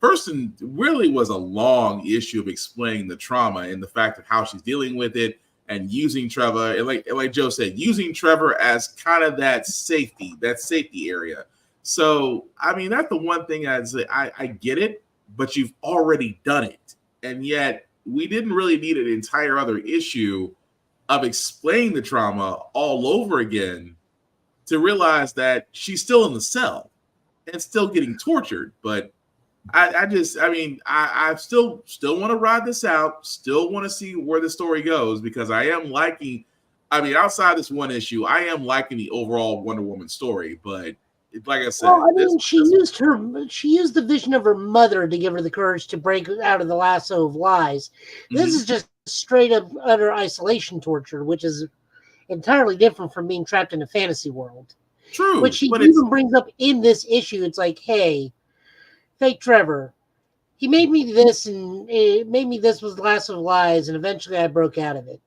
first, and really was a long issue of explaining the trauma and the fact of how she's dealing with it. And using Trevor, and like Joe said, using Trevor as kind of that safety area. So, I mean, that's the one thing I'd say. I get it, but you've already done it. And yet we didn't really need an entire other issue of explaining the trauma all over again to realize that she's still in the cell and still getting tortured. But I still want to ride this out. Still want to see where the story goes because I am liking. I mean, outside this one issue, I am liking the overall Wonder Woman story. But like I said, she used the vision of her mother to give her the courage to break out of the lasso of lies. This is just straight up utter isolation torture, which is entirely different from being trapped in a fantasy world. True, which she even brings up in this issue. It's like, hey. Fake Trevor. He made me this, and it made me this was the last of lies, and eventually I broke out of it.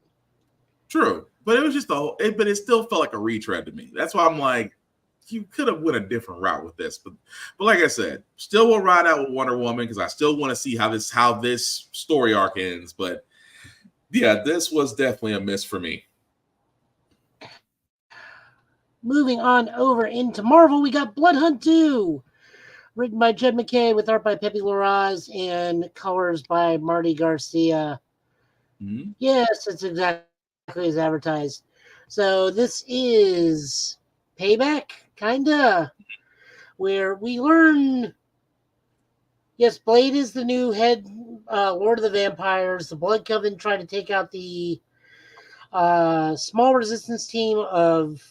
True, but it was just but it still felt like a retread to me. That's why I'm like, you could have went a different route with this, but like I said, still will ride out with Wonder Woman because I still want to see how this story arc ends. But yeah, this was definitely a miss for me. Moving on over into Marvel, we got Blood Hunt 2. Written by Jed McKay with art by Pepe Larraz and colors by Marty Garcia. Mm-hmm. Yes, it's exactly as advertised. So this is Payback, kinda, where we learn, yes, Blade is the new head Lord of the Vampires. The Blood Coven tried to take out the small resistance team of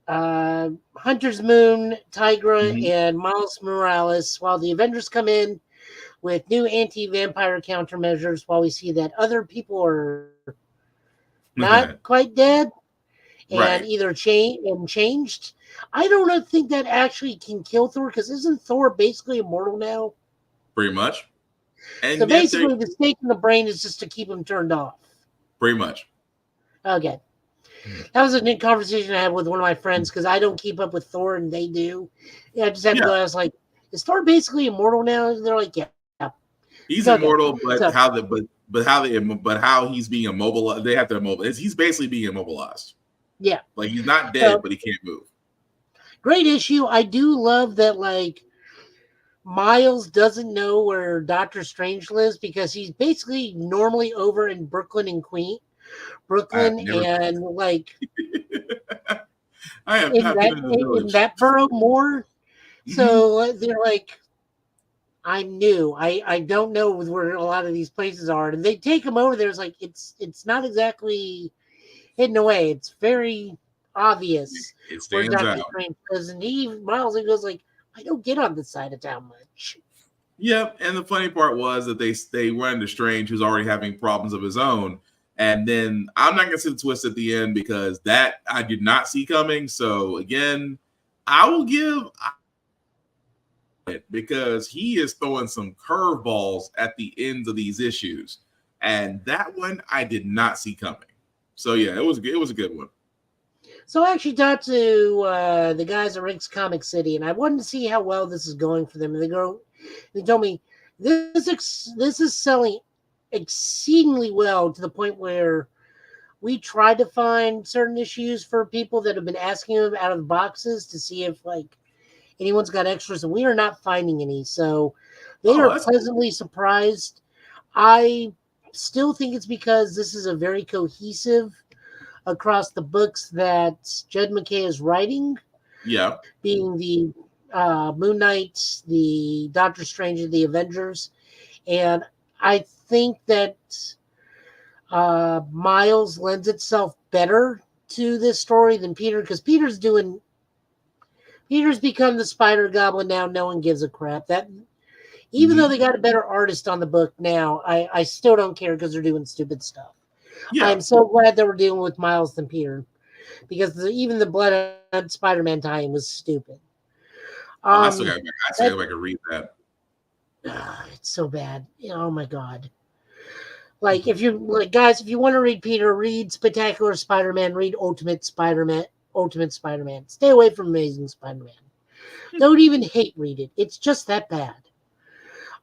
Hunter's Moon, Tigra, and Miles Morales, while the Avengers come in with new anti-vampire countermeasures, while we see that other people are not quite dead and either changed. I don't think that actually can kill Thor, because isn't Thor basically immortal now? Pretty much. And so basically the stake in the brain is just to keep him turned off. Pretty much. Okay. That was a good conversation I had with one of my friends because I don't keep up with Thor and they do. Yeah, I just had to go. I was like, "Is Thor basically immortal now?" And they're like, "Yeah, he's immortal, but how he's being immobilized? They have to immobilize. He's basically being immobilized. Yeah, like he's not dead, but he can't move. Great issue. I do love that. Like Miles doesn't know where Doctor Strange lives because he's basically normally over in Brooklyn and Brooklyn and like I have in that borough more. So they're like, I'm new. I don't know where a lot of these places are, and they take him over there. It's like it's not exactly hidden away. It's very obvious. It stands out. And Miles goes like, I don't get on this side of town much. Yep, and the funny part was that they run into Strange, who's already having problems of his own. And then I'm not going to see the twist at the end because that I did not see coming. So again, I will give it because he is throwing some curveballs at the ends of these issues. And that one I did not see coming. So yeah, it was a good one. So I actually talked to the guys at Rick's Comic City, and I wanted to see how well this is going for them. And they told me this is selling exceedingly well to the point where we tried to find certain issues for people that have been asking them out of the boxes to see if like anyone's got extras, and we are not finding any. So they are pleasantly surprised. I still think it's because this is a very cohesive across the books that Jed McKay is writing. Yeah. Being the Moon Knight, the Doctor Strange, and the Avengers. And I think that Miles lends itself better to this story than Peter, because Peter's doing Peter's become the Spider Goblin now. No one gives a crap. That even though they got a better artist on the book now, I still don't care because they're doing stupid stuff. Yeah. I'm so glad they were dealing with Miles than Peter because even the Blood on Spider-Man tie-in was stupid. I still got to go back and read that. It's so bad. Oh my god. Like if you guys, if you want to read Peter, read Spectacular Spider-Man, read Ultimate Spider-Man. Stay away from Amazing Spider-Man. Don't even hate read it. It's just that bad.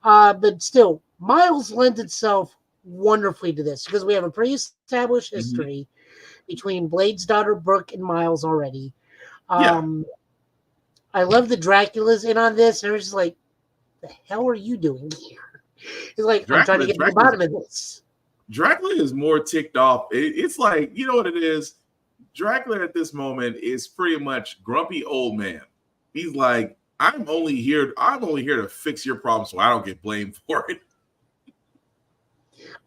But still, Miles lends itself wonderfully to this because we have a pre-established history between Blade's daughter Brooke and Miles already. I love the Dracula's in on this. And it's just like, the hell are you doing here? It's like, I'm trying to get to the bottom of this. Dracula is more ticked off. It's like, you know what it is? Dracula at this moment is pretty much grumpy old man. He's like, I'm only here to fix your problem so I don't get blamed for it.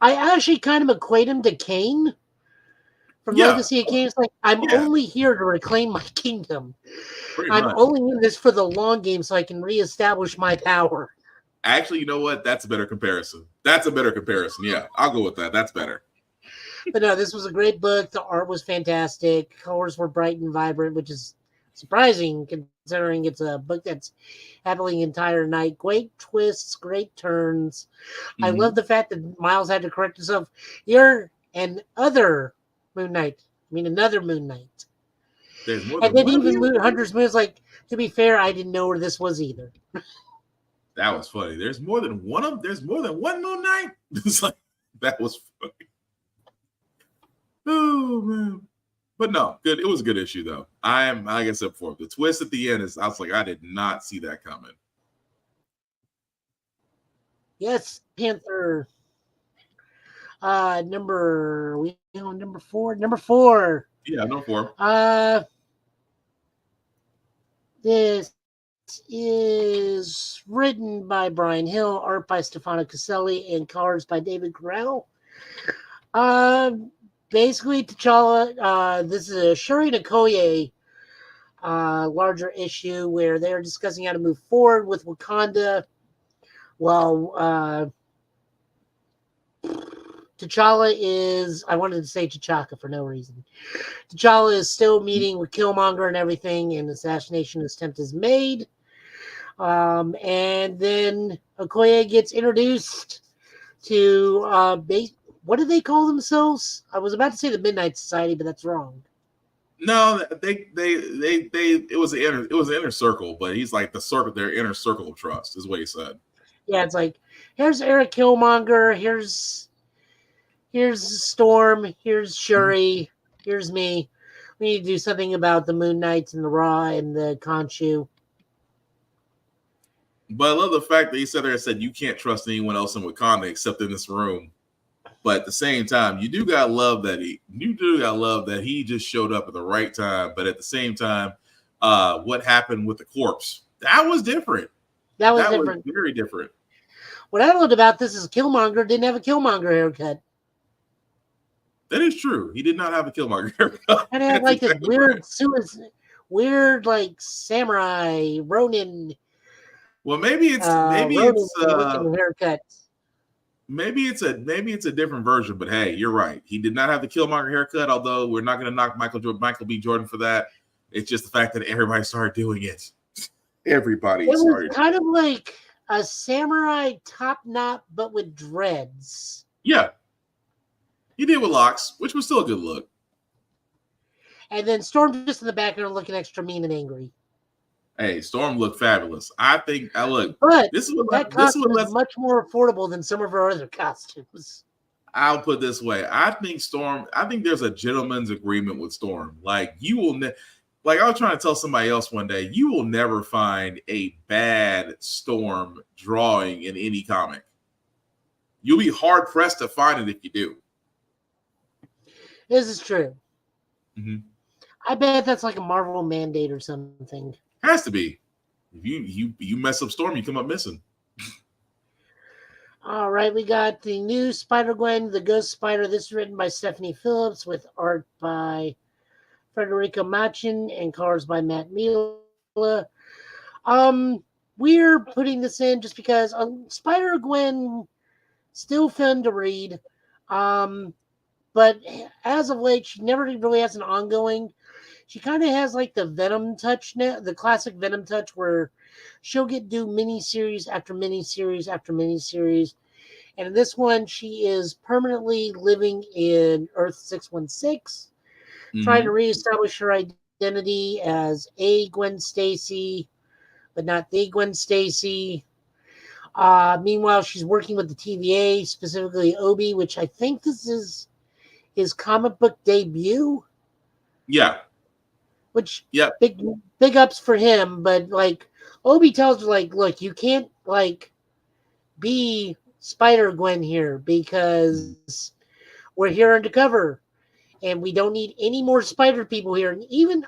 I actually kind of equate him to Kane from Legacy of Kain. It's like, I'm only here to reclaim my kingdom. I'm only in this for the long game so I can reestablish my power. Actually, you know what? That's a better comparison. Yeah, I'll go with that. That's better. But no, this was a great book. The art was fantastic. Colors were bright and vibrant, which is surprising considering it's a book that's happening entire night. Great twists, great turns. I love the fact that Miles had to correct himself. You're another Moon Knight. Another Moon Knight. There's more and then even Hunter's Moon is like, to be fair, I didn't know where this was either. That was funny. There's more than one Moon Knight. It's like, that was funny. Oh man. But no, good. It was a good issue though. Like I said before, the twist at the end I was like, I did not see that coming. Yes, Panther. Number 4. Number 4. Yeah, number 4. This is written by Brian Hill, art by Stefano Caselli, and colors by David Carell. Basically, T'Challa, this is a Shuri and Okoye larger issue where they're discussing how to move forward with Wakanda. Well, T'Challa is, I wanted to say T'Chaka for no reason. T'Challa is still meeting with Killmonger and everything, and assassination attempt is made. And then Okoye gets introduced to what do they call themselves? I was about to say the Midnight Society, but that's wrong. No, it was an inner circle, but he's like their inner circle of trust is what he said. Yeah, it's like, here's Eric Killmonger, here's Storm, here's Shuri, here's me. We need to do something about the Moon Knights and the Ra and the Khonshu. But I love the fact that he said there and said you can't trust anyone else in Wakanda except in this room. But at the same time, you do gotta love that he just showed up at the right time. But at the same time, what happened with the corpse? That was different. That was different. Very different. What I loved about this is Killmonger didn't have a Killmonger haircut. That is true. He did not have a Killmonger haircut. And he had like this weird like samurai Ronin. Well, maybe it's haircut. Maybe it's a different version, but hey, you're right. He did not have the Killmonger haircut, although we're not going to knock Michael B. Jordan for that. It's just the fact that everybody started doing it. Everybody started. It was kind of like a samurai top knot, but with dreads. Yeah. He did with locks, which was still a good look. And then Storm just in the background looking extra mean and angry. Hey, Storm looked fabulous. But this is much more affordable than some of her other costumes. I'll put it this way. I think there's a gentleman's agreement with Storm. Like I was trying to tell somebody else one day, you will never find a bad Storm drawing in any comic. You'll be hard pressed to find it if you do. This is true. Mm-hmm. I bet that's like a Marvel mandate or something. Has to be. If you mess up Storm, you come up missing. All right, we got the new Spider-Gwen, the Ghost Spider. This is written by Stephanie Phillips with art by Federico Machin and colors by Matt We're putting this in just because Spider-Gwen still fun to read. But as of late, she never really has an ongoing. She kind of has like the Venom touch now, the classic Venom touch, where she'll do miniseries after miniseries after miniseries. And in this one, she is permanently living in Earth 616, trying to reestablish her identity as a Gwen Stacy, but not the Gwen Stacy. Meanwhile, she's working with the TVA, specifically Obi, which I think this is his comic book debut. Yeah. Which big ups for him, but like Obi tells her, like, look, you can't like be Spider-Gwen here because we're here undercover and we don't need any more spider people here. And even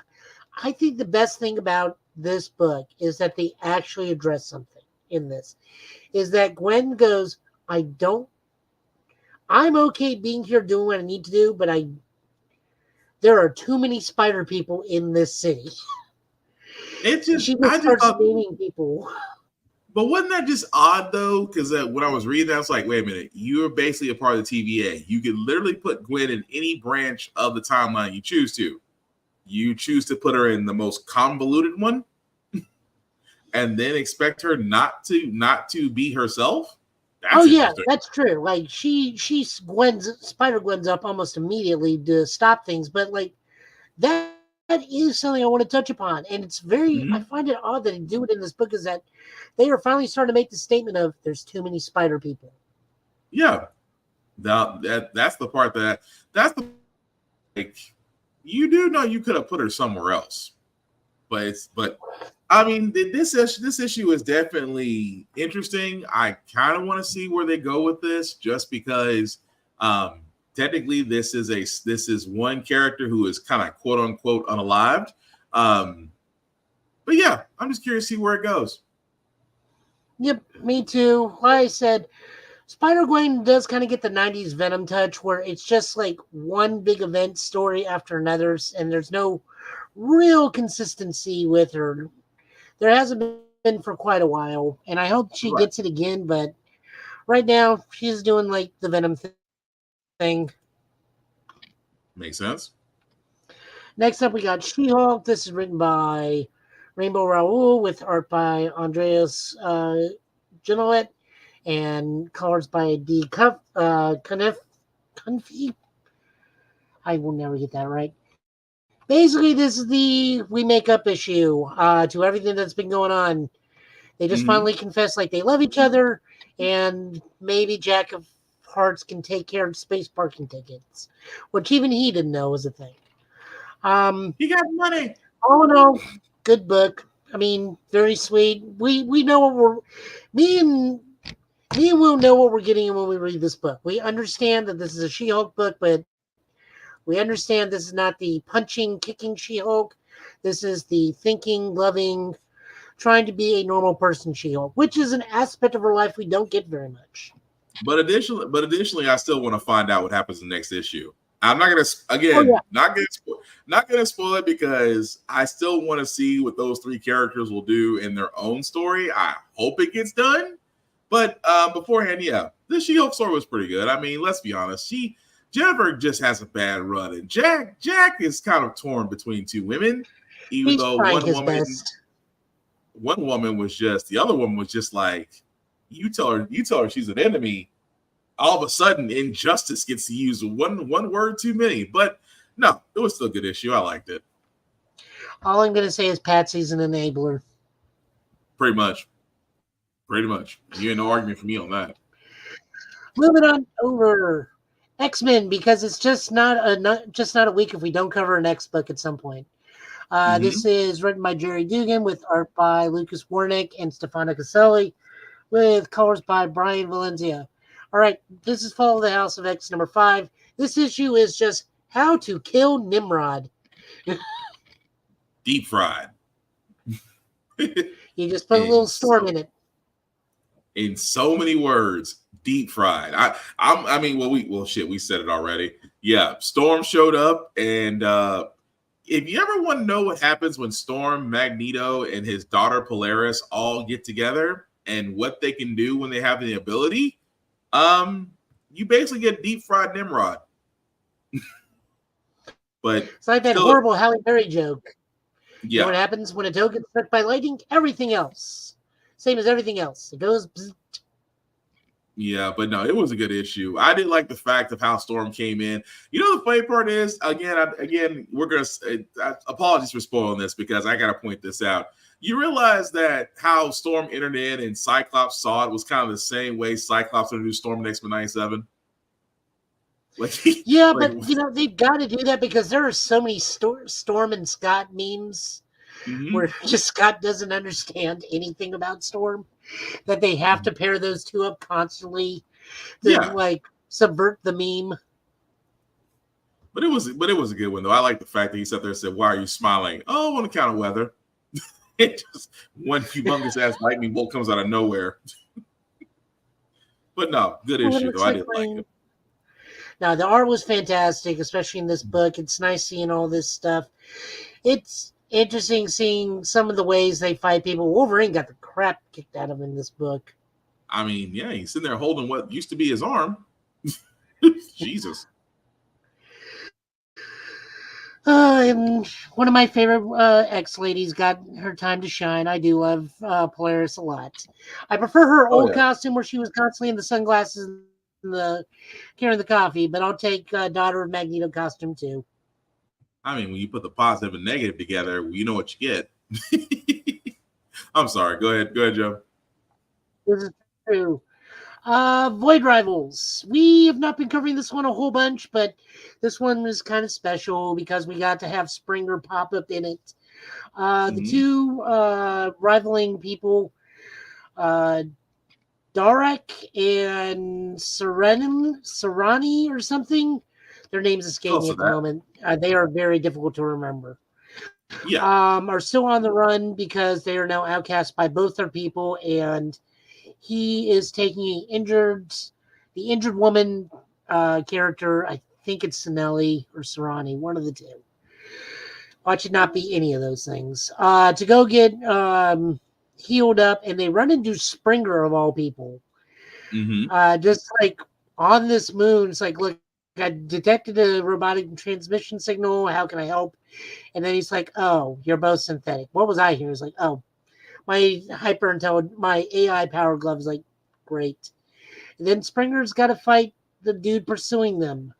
I think the best thing about this book is that they actually address something in this. Is that Gwen goes, I'm okay being here doing what I need to do, but there are too many spider people in this city. It just, she just starts naming people. But wasn't that just odd though? Because when I was reading that, I was like, wait a minute, you're basically a part of the TVA. You can literally put Gwen in any branch of the timeline you choose to. You choose to put her in the most convoluted one, and then expect her not to be herself. That's true. Like she's Spider-Gwen's up almost immediately to stop things, but like that is something I want to touch upon. And it's very I find it odd that they do it in this book, is that they are finally starting to make the statement of there's too many spider people. Yeah. That's the part that's the like you do know you could have put her somewhere else. But I mean, this issue is definitely interesting. I kind of want to see where they go with this, just because technically this is one character who is kind of quote unquote unalived. But yeah, I'm just curious to see where it goes. Yep, me too. Like I said, Spider-Gwen does kind of get the 90s Venom touch, where it's just like one big event story after another, and there's no real consistency with her. There hasn't been for quite a while, and I hope she gets it again, but right now she's doing like the Venom thing. Makes sense. Next up, we got She-Hulk. This is written by Rainbow Rowell with art by Andreas Genolet and colors by D. Cuniffe. I will never get that right. Basically, this is the we make up issue to everything that's been going on. They just finally confess like they love each other, and maybe Jack of Hearts can take care of space parking tickets, which even he didn't know was a thing. He got money. Oh no, good book. I mean, very sweet. We know what me and Will know what we're getting when we read this book. We understand that this is a She-Hulk book, but we understand this is not the punching, kicking She-Hulk. This is the thinking, loving, trying to be a normal person She-Hulk, which is an aspect of her life we don't get very much. But additionally, I still want to find out what happens in the next issue. I'm not gonna spoil it, because I still want to see what those three characters will do in their own story. I hope it gets done. But beforehand, yeah, the She-Hulk story was pretty good. I mean, let's be honest. Jennifer just has a bad run, and Jack is kind of torn between two women, even though one woman was just, the other woman was just like, you tell her she's an enemy. All of a sudden, injustice gets to use one word too many. But no, it was still a good issue. I liked it. All I'm gonna say is Patsy's an enabler. Pretty much. You ain't no argument for me on that. Moving on over X-Men, because it's just not a week if we don't cover an X book at some point. This is written by Jerry Dugan with art by Lucas Warnick and Stefano Caselli, with colors by Brian Valencia. All right, this is Fall of the House of X number 5. This issue is just how to kill Nimrod. Deep fried. You just put a little storm in it. In so many words, deep fried. We said it already. Yeah, Storm showed up, and if you ever want to know what happens when Storm, Magneto, and his daughter Polaris all get together and what they can do when they have the ability, you basically get deep fried Nimrod. But it's like that still, horrible Halle Berry joke. Yeah. You know what happens when a toe gets struck by lightning? Everything else. Same as everything else. It goes. Bzz. Yeah, but no, it was a good issue. I did like the fact of how Storm came in. You know, the funny part is, again, we're gonna. Apologies for spoiling this because I gotta point this out. You realize that how Storm entered in and Cyclops saw it was kind of the same way Cyclops introduced Storm in X-Men 97. Yeah, but they've got to do that because there are so many Storm and Scott memes where just Scott doesn't understand anything about Storm that they have to pair those two up constantly to subvert the meme. But it was a good one though. I like the fact that he sat there and said, "Why are you smiling?" Oh, on account of weather. It just one humongous ass lightning bolt comes out of nowhere. But no, good issue though. I did like it. Now, the art was fantastic, especially in this book. It's nice seeing all this stuff. It's interesting seeing some of the ways they fight people. Wolverine got the crap kicked out of him in this book. I mean, yeah, he's sitting there holding what used to be his arm. Jesus. And one of my favorite ex-ladies got her time to shine. I do love Polaris a lot. I prefer her old costume where she was constantly in the sunglasses and the carrying the coffee, but I'll take Daughter of Magneto costume too. I mean, when you put the positive and negative together, you know what you get. I'm sorry. Go ahead, Joe. This is true. Void Rivals. We have not been covering this one a whole bunch, but this one was kind of special because we got to have Springer pop up in it. The two rivaling people, Darek and Serrani or something. Their names escape me at the moment. They are very difficult to remember. Yeah. Are still on the run because they are now outcast by both their people, and he is taking the injured woman character. I think it's Sinelli or Serrani, one of the two. Watch it not be any of those things. To go get healed up, and they run into Springer of all people. Just like on this moon, it's like, look, I detected a robotic transmission signal. How can I help? And then he's like, oh, you're both synthetic. What was I here? It's like, oh, my my AI power glove is like, great. And then Springer's got to fight the dude pursuing them.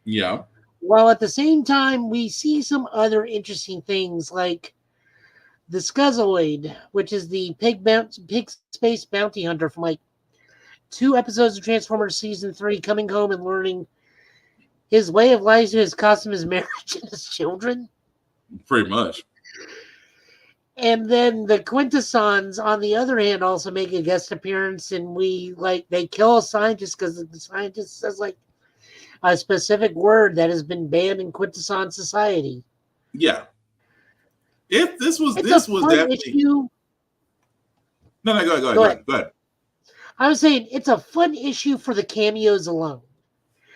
Yeah. While at the same time, we see some other interesting things like the Scuzoid, which is the pig space bounty hunter from like 2 episodes of Transformers Season 3, coming home and learning his way of life to his costume, his marriage, and his children. Pretty much. And then the Quintessons, on the other hand, also make a guest appearance, and they kill a scientist because the scientist says like a specific word that has been banned in Quintesson society. Yeah. If this was definitely issue. No, go ahead. I was saying it's a fun issue for the cameos alone.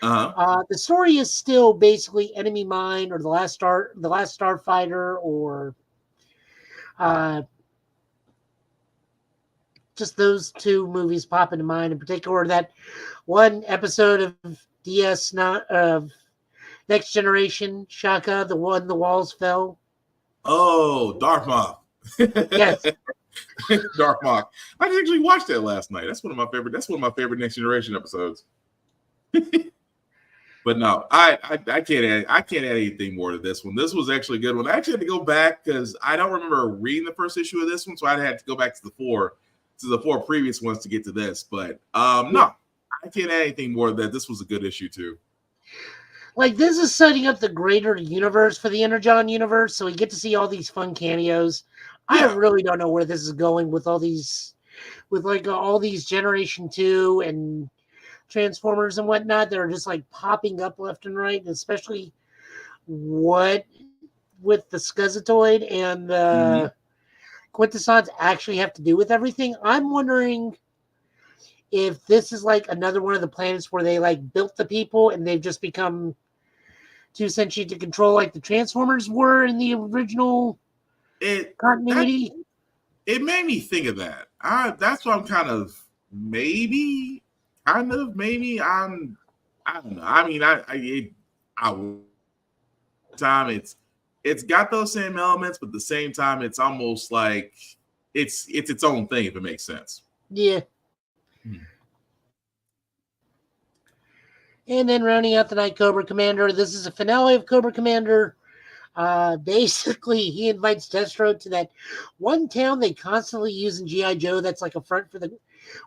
The story is still basically Enemy Mine or the Last Starfighter, or just those 2 movies pop into mind. In particular, that one episode of DS of Next Generation, Shaka, the one the walls fell. Oh, Darkmoth. Yes. Darkmoth. I actually watched that last night. That's one of my favorite Next Generation episodes. But no, I can't add anything more to this one. This was actually a good one. I actually had to go back because I don't remember reading the first issue of this one, so I had to go back to the four previous ones to get to this. But no, I can't add anything more. That this was a good issue too. Like, this is setting up the greater universe for the Energon universe, so we get to see all these fun cameos. Yeah. I really don't know where this is going with all these Generation 2 and Transformers and whatnot that are just like popping up left and right, and especially what with the Scuzoid and the Quintessons actually have to do with everything. I'm wondering if this is like another one of the planets where they like built the people and they've just become too sentient to control like the Transformers were in the original continuity. It made me think of that. That's what I'm kind of maybe. I don't know. I mean, it's got those same elements, but at the same time, it's almost like it's its own thing, if it makes sense. Yeah. And then rounding out the night, Cobra Commander. This is a finale of Cobra Commander. Basically, he invites Destro to that one town they constantly use in G.I. Joe that's like a front for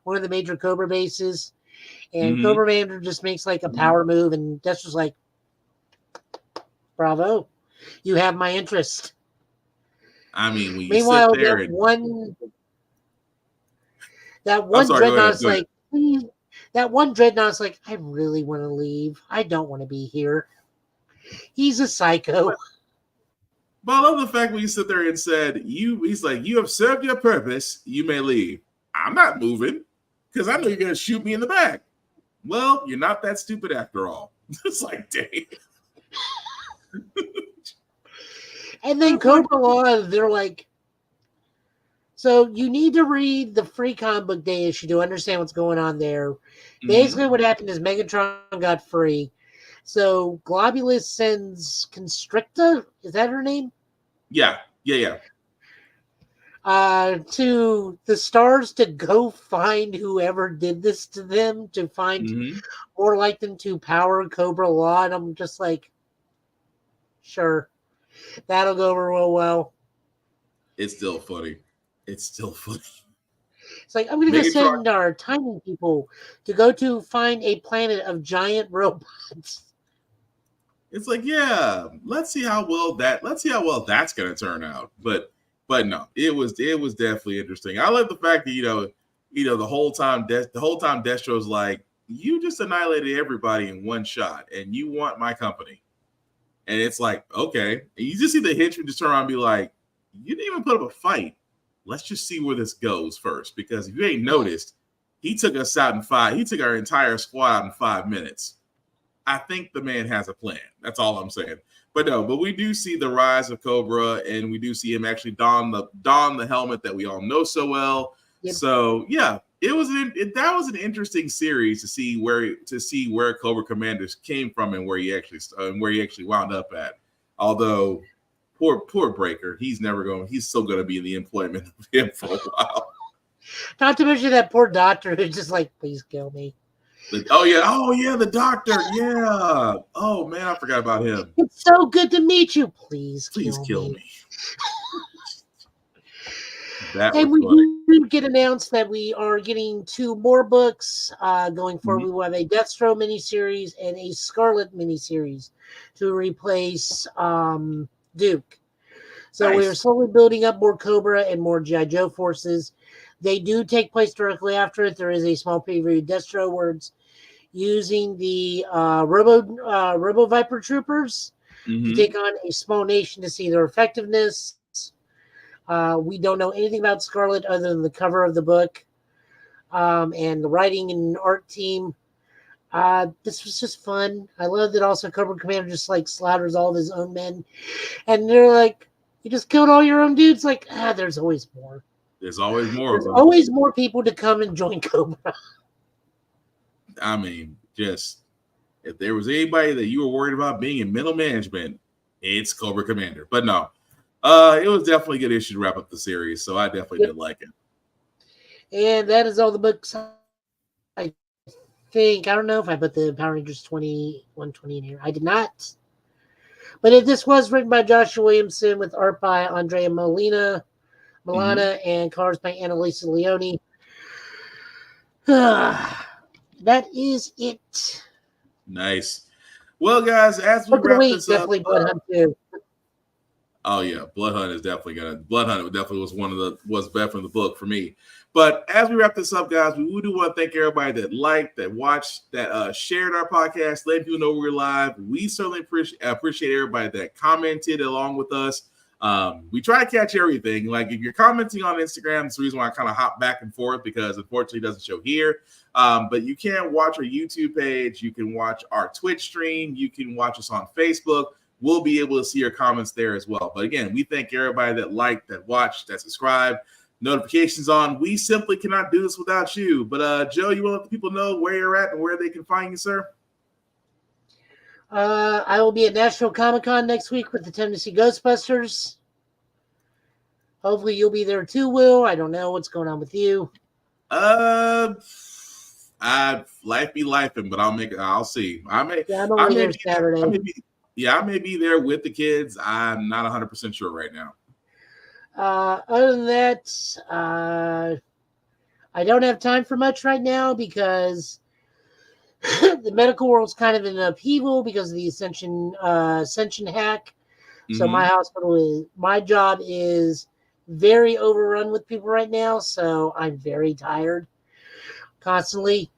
one of the major Cobra bases. And Cobra Commander just makes like a power move, and Destro's like, bravo, you have my interest. I mean, when you meanwhile, sit there that one Dreadnought's like, that one Dreadnought's like, I really want to leave. I don't want to be here. He's a psycho. But I love the fact when you sit there and said, he's like, you have served your purpose. You may leave. I'm not moving because I know you're going to shoot me in the back. Well, you're not that stupid after all. It's like, dang. And then Cobra Law, they're like, so you need to read the free comic book day issue to understand what's going on there. Basically, what happened is Megatron got free. So Globulus sends Constricta, is that her name? Yeah. To the stars to go find whoever did this to them, to find more like them to power Cobra Law. And I'm just like, sure, that'll go over real well. It's still funny. It's like, I'm going to go send our tiny people to go to find a planet of giant robots. It's like, yeah, let's see how well that's going to turn out. But no, it was definitely interesting. I love the fact that the whole time Destro's like, you just annihilated everybody in one shot, and you want my company. And it's like, okay. And you just see the henchman just turn around and be like, you didn't even put up a fight. Let's just see where this goes first. Because if you ain't noticed, he took us out he took our entire squad out in 5 minutes. I think the man has a plan. That's all I'm saying. But we do see the rise of Cobra, and we do see him actually don the helmet that we all know so well. Yep. So yeah, that was an interesting series to see where Cobra Commanders came from and where he actually wound up at. Although poor Breaker, he's still going to be in the employment of him for a while. Not to mention that poor doctor who's just like, please kill me. Oh yeah, the doctor. Yeah. Oh man, I forgot about him. It's so good to meet you. Please kill me. And we do get announced that we are getting 2 more books going forward. We will have a Deathstroke miniseries and a Scarlet miniseries to replace Duke. So we are slowly building up more Cobra and more G.I. Joe forces. They do take place directly after it. There is a small preview of Destro words using the Robo Viper troopers to take on a small nation to see their effectiveness. We don't know anything about Scarlet other than the cover of the book and the writing and art team. This was just fun. I love that also Cobra Commander just like slaughters all of his own men. And they're like, you just killed all your own dudes? Like, there's always more. There's always more. There's always more people to come and join Cobra. I mean, just if there was anybody that you were worried about being in middle management, it's Cobra Commander. But no, it was definitely a good issue to wrap up the series, so I definitely did like it. And that is all the books. I think, I don't know if I put the Power Rangers 120 in here. I did not. But if this was written by Joshua Williamson with art by Andrea Milana, and colors by Annalisa Leone. That is it. Nice. Well, guys, as we wrap this up, definitely Blood Hunt too. Oh yeah, Blood Hunt was definitely was definitely the book for me. But as we wrap this up, guys, we do want to thank everybody that liked, that watched, that shared our podcast, let people know we're live. We certainly appreciate everybody that commented along with us. We try to catch everything. Like if you're commenting on Instagram, that's the reason why I kind of hop back and forth because unfortunately it doesn't show here. But you can watch our YouTube page. You can watch our Twitch stream. You can watch us on Facebook. We'll be able to see your comments there as well. But again, we thank everybody that liked, that watched, that subscribed, notifications on. We simply cannot do this without you. But Joe, you want to let the people know where you're at and where they can find you, sir? I will be at Nashville Comic-Con next week with the Tennessee Ghostbusters. Hopefully you'll be there too, Will. I don't know what's going on with you. Life be lifing, but I'll see. I may there Saturday. I may be there with the kids. I'm not 100% sure right now. Other than that, I don't have time for much right now because the medical world's kind of in upheaval because of the Ascension hack. So my job is very overrun with people right now. So I'm very tired constantly.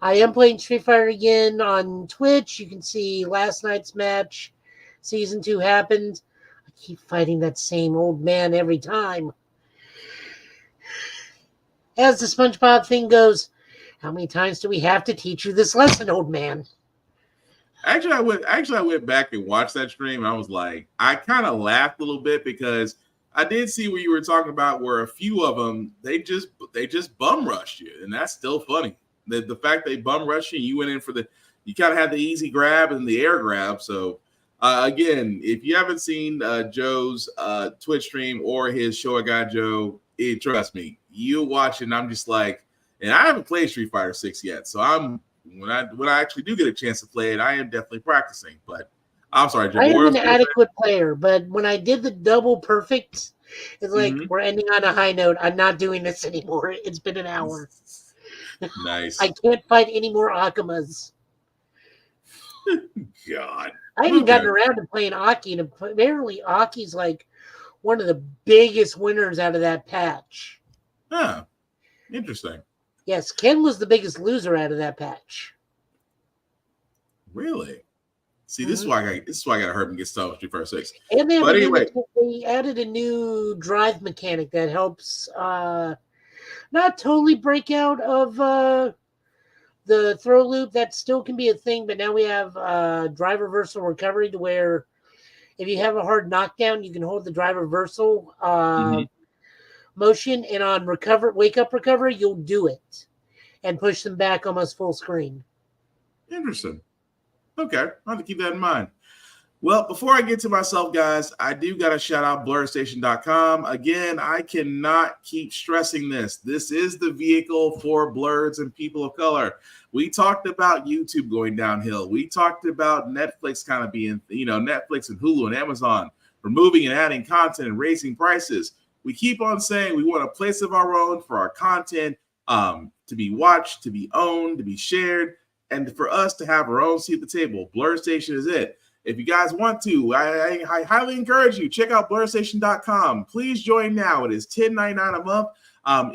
I am playing Street Fighter again on Twitch. You can see last night's match. Season 2 happened. I keep fighting that same old man every time. As the SpongeBob thing goes, how many times do we have to teach you this lesson, old man? Actually, I went back and watched that stream. And I was like, I kind of laughed a little bit because I did see what you were talking about where a few of them, they just bum rushed you. And that's still funny. The fact they bum rushed you went in for you kind of had the easy grab and the air grab. So again, if you haven't seen Joe's Twitch stream or his Show I Got Joe, trust me, you watch it and I'm just like, and I haven't played Street Fighter 6 yet. So when I actually do get a chance to play it, I am definitely practicing. But I'm sorry, Joe. I am an adequate player, but when I did the double perfect, it's like we're ending on a high note. I'm not doing this anymore. It's been an hour. Nice. I can't fight any more Akimas. God. I haven't gotten around to playing Aki, and apparently Aki's like one of the biggest winners out of that patch. Huh. Interesting. Yes, Ken was the biggest loser out of that patch. Really? See, this is why I got to hurt and get stuff with Street Fighter 6. And they added a new drive mechanic that helps not totally break out of the throw loop. That still can be a thing, but now we have drive reversal recovery to where if you have a hard knockdown, you can hold the drive reversal motion, and on wake up recovery, you'll do it and push them back almost full screen. Interesting. Okay, I'll have to keep that in mind. Well, before I get to myself, guys, I do got to shout out BlurredStation.com. Again, I cannot keep stressing this. This is the vehicle for blurs and people of color. We talked about YouTube going downhill. We talked about Netflix kind of being, Netflix and Hulu and Amazon removing and adding content and raising prices. We keep on saying we want a place of our own for our content to be watched, to be owned, to be shared, and for us to have our own seat at the table. Blur Station is it. If you guys want to, I highly encourage you, check out BlurStation.com. Please join now. It is $10.99 a month.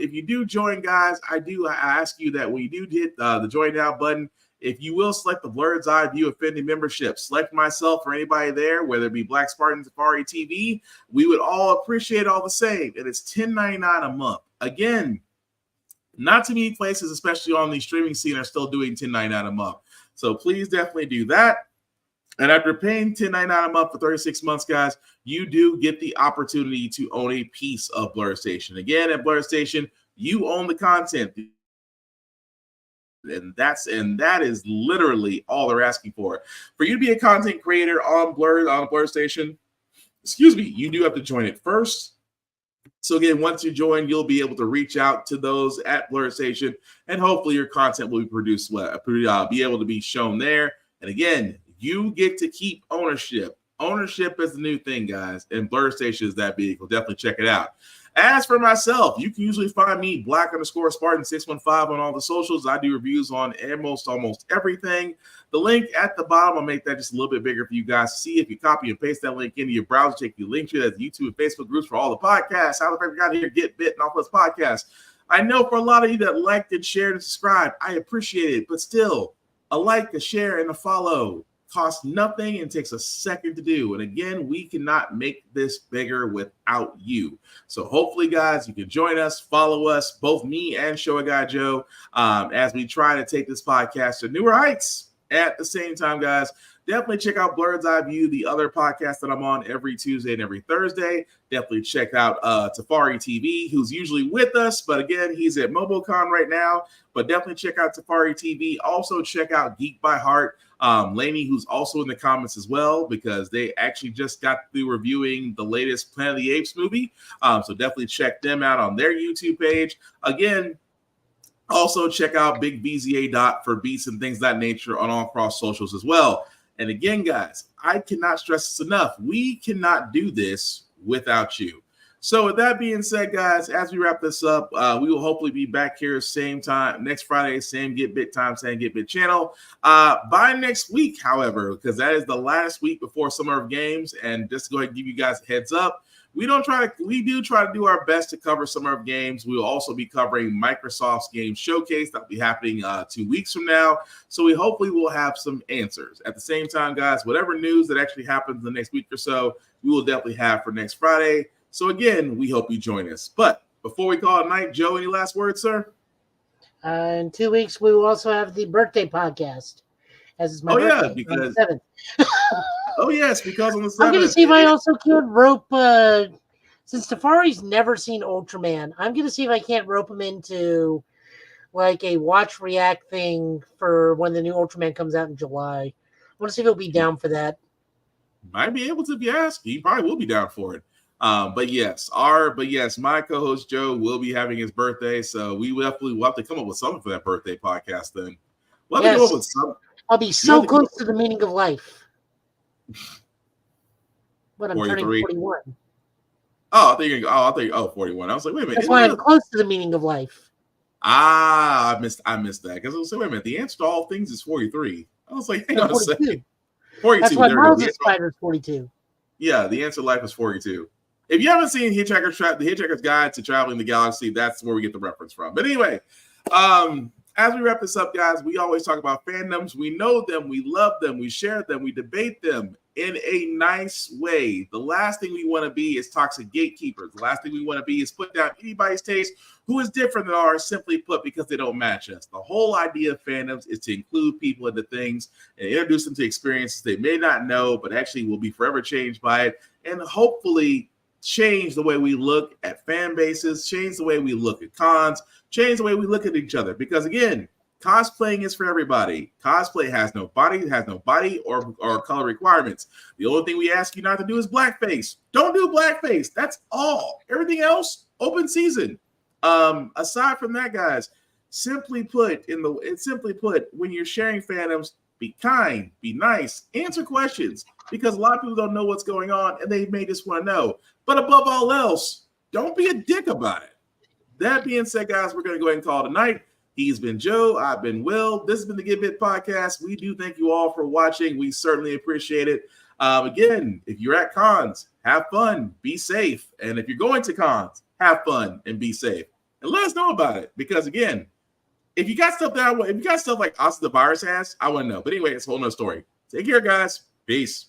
If you do join, guys, I ask you that when you do hit the join now button, if you will select the Blurred's Eye View Affinity membership, select myself or anybody there, whether it be Black Spartan, Safari TV, we would all appreciate all the same. And it's $10.99 a month. Again, not too many places, especially on the streaming scene, are still doing $10.99 a month. So please definitely do that. And after paying $10.99 a month for 36 months, guys, you do get the opportunity to own a piece of Blur Station. Again, at Blur Station, you own the content. And that is literally all they're asking for. For you to be a content creator on Blur Station, you do have to join it first. So again, once you join, you'll be able to reach out to those at Blur Station, and hopefully your content will be produced well, be able to be shown there. And again, you get to keep ownership. Ownership is the new thing, guys, and Blur Station is that vehicle. Definitely check it out. As for myself, you can usually find me Black_Spartan615 on all the socials. I do reviews on almost everything. The link at the bottom, I'll make that just a little bit bigger for you guys to see. If you copy and paste that link into your browser, take the link to that YouTube and Facebook groups for all the podcasts. How the fuck got here? Get Bit and all those podcasts. I know for a lot of you that liked and shared and subscribed, I appreciate it. But still, a like, a share, and a follow costs nothing and takes a second to do. And again, we cannot make this bigger without you. So hopefully, guys, you can join us, follow us, both me and Showa Guy Joe, as we try to take this podcast to newer heights. At the same time, guys, definitely check out Blurred's Eye View, the other podcast that I'm on every Tuesday and every Thursday. Definitely check out Tafari TV, who's usually with us, but again, he's at MomoCon right now. But definitely check out Tafari TV. Also check out Geek by Heart, Lainey, who's also in the comments as well, because they actually just got through reviewing the latest Planet of the Apes movie. So definitely check them out on their YouTube page. Again, also check out Big VZA for beats and things of that nature on all cross socials as well. And again, guys, I cannot stress this enough. We cannot do this without you. So with that being said, guys, as we wrap this up, we will hopefully be back here same time next Friday, same Get Bit time, same Get Bit channel. By next week, however, because that is the last week before Summer of Games, and just to go ahead and give you guys a heads up, we do try to do our best to cover Summer of Games. We will also be covering Microsoft's Game Showcase that'll be happening 2 weeks from now. So we hopefully will have some answers. At the same time, guys, whatever news that actually happens the next week or so, we will definitely have for next Friday. So again, we hope you join us. But before we call it night, Joe, any last words, sir? In 2 weeks, we will also have the birthday podcast. As it's my birthday, because on the 7th. Oh yes, because on the 7th. I'm going to see if I also could rope. Since Tafari's never seen Ultraman, I'm going to see if I can't rope him into like a watch react thing for when the new Ultraman comes out in July. I want to see if he'll be down for that. Might be able to if you ask. He probably will be down for it. But yes, my co-host Joe will be having his birthday, so we will have to come up with something for that birthday podcast. Then we'll have to come up with something. I'll be so close to the meaning of life. But I'm 43. turning 41. Oh, I think 41. I was like, wait a minute. That's why I'm close to the meaning of life. I missed that. Because I was like, wait a minute, the answer to all things is 43. I was like, hang on a second. 42. That's why Miles' Spider is 42. Yeah, the answer to life is 42. If you haven't seen the Hitchhiker's Guide to Traveling the Galaxy, that's where we get the reference from. But anyway, as we wrap this up, guys, we always talk about fandoms. We know them, we love them, we share them, we debate them in a nice way. The last thing we want to be is toxic gatekeepers. The last thing we want to be is put down anybody's taste who is different than ours, simply put, because they don't match us. The whole idea of fandoms is to include people into things and introduce them to experiences they may not know, but actually will be forever changed by it, and hopefully change the way we look at fan bases, change the way we look at cons, change the way we look at each other. Because again, cosplaying is for everybody. Cosplay has no body or color requirements. The only thing we ask you not to do is blackface. Don't do blackface. That's all. Everything else, open season. Aside from that, guys, simply put, when you're sharing fandoms, be kind, be nice, answer questions, because a lot of people don't know what's going on and they may just want to know. But above all else, don't be a dick about it. That being said, guys, we're going to go ahead and call it a night. He's been Joe. I've been Will. This has been the Get Bit Podcast. We do thank you all for watching. We certainly appreciate it. Again, if you're at cons, have fun, be safe. And if you're going to cons, have fun and be safe. And let us know about it. Because again, if you got stuff like Oscar the Virus has, I want to know. But anyway, it's a whole nother story. Take care, guys. Peace.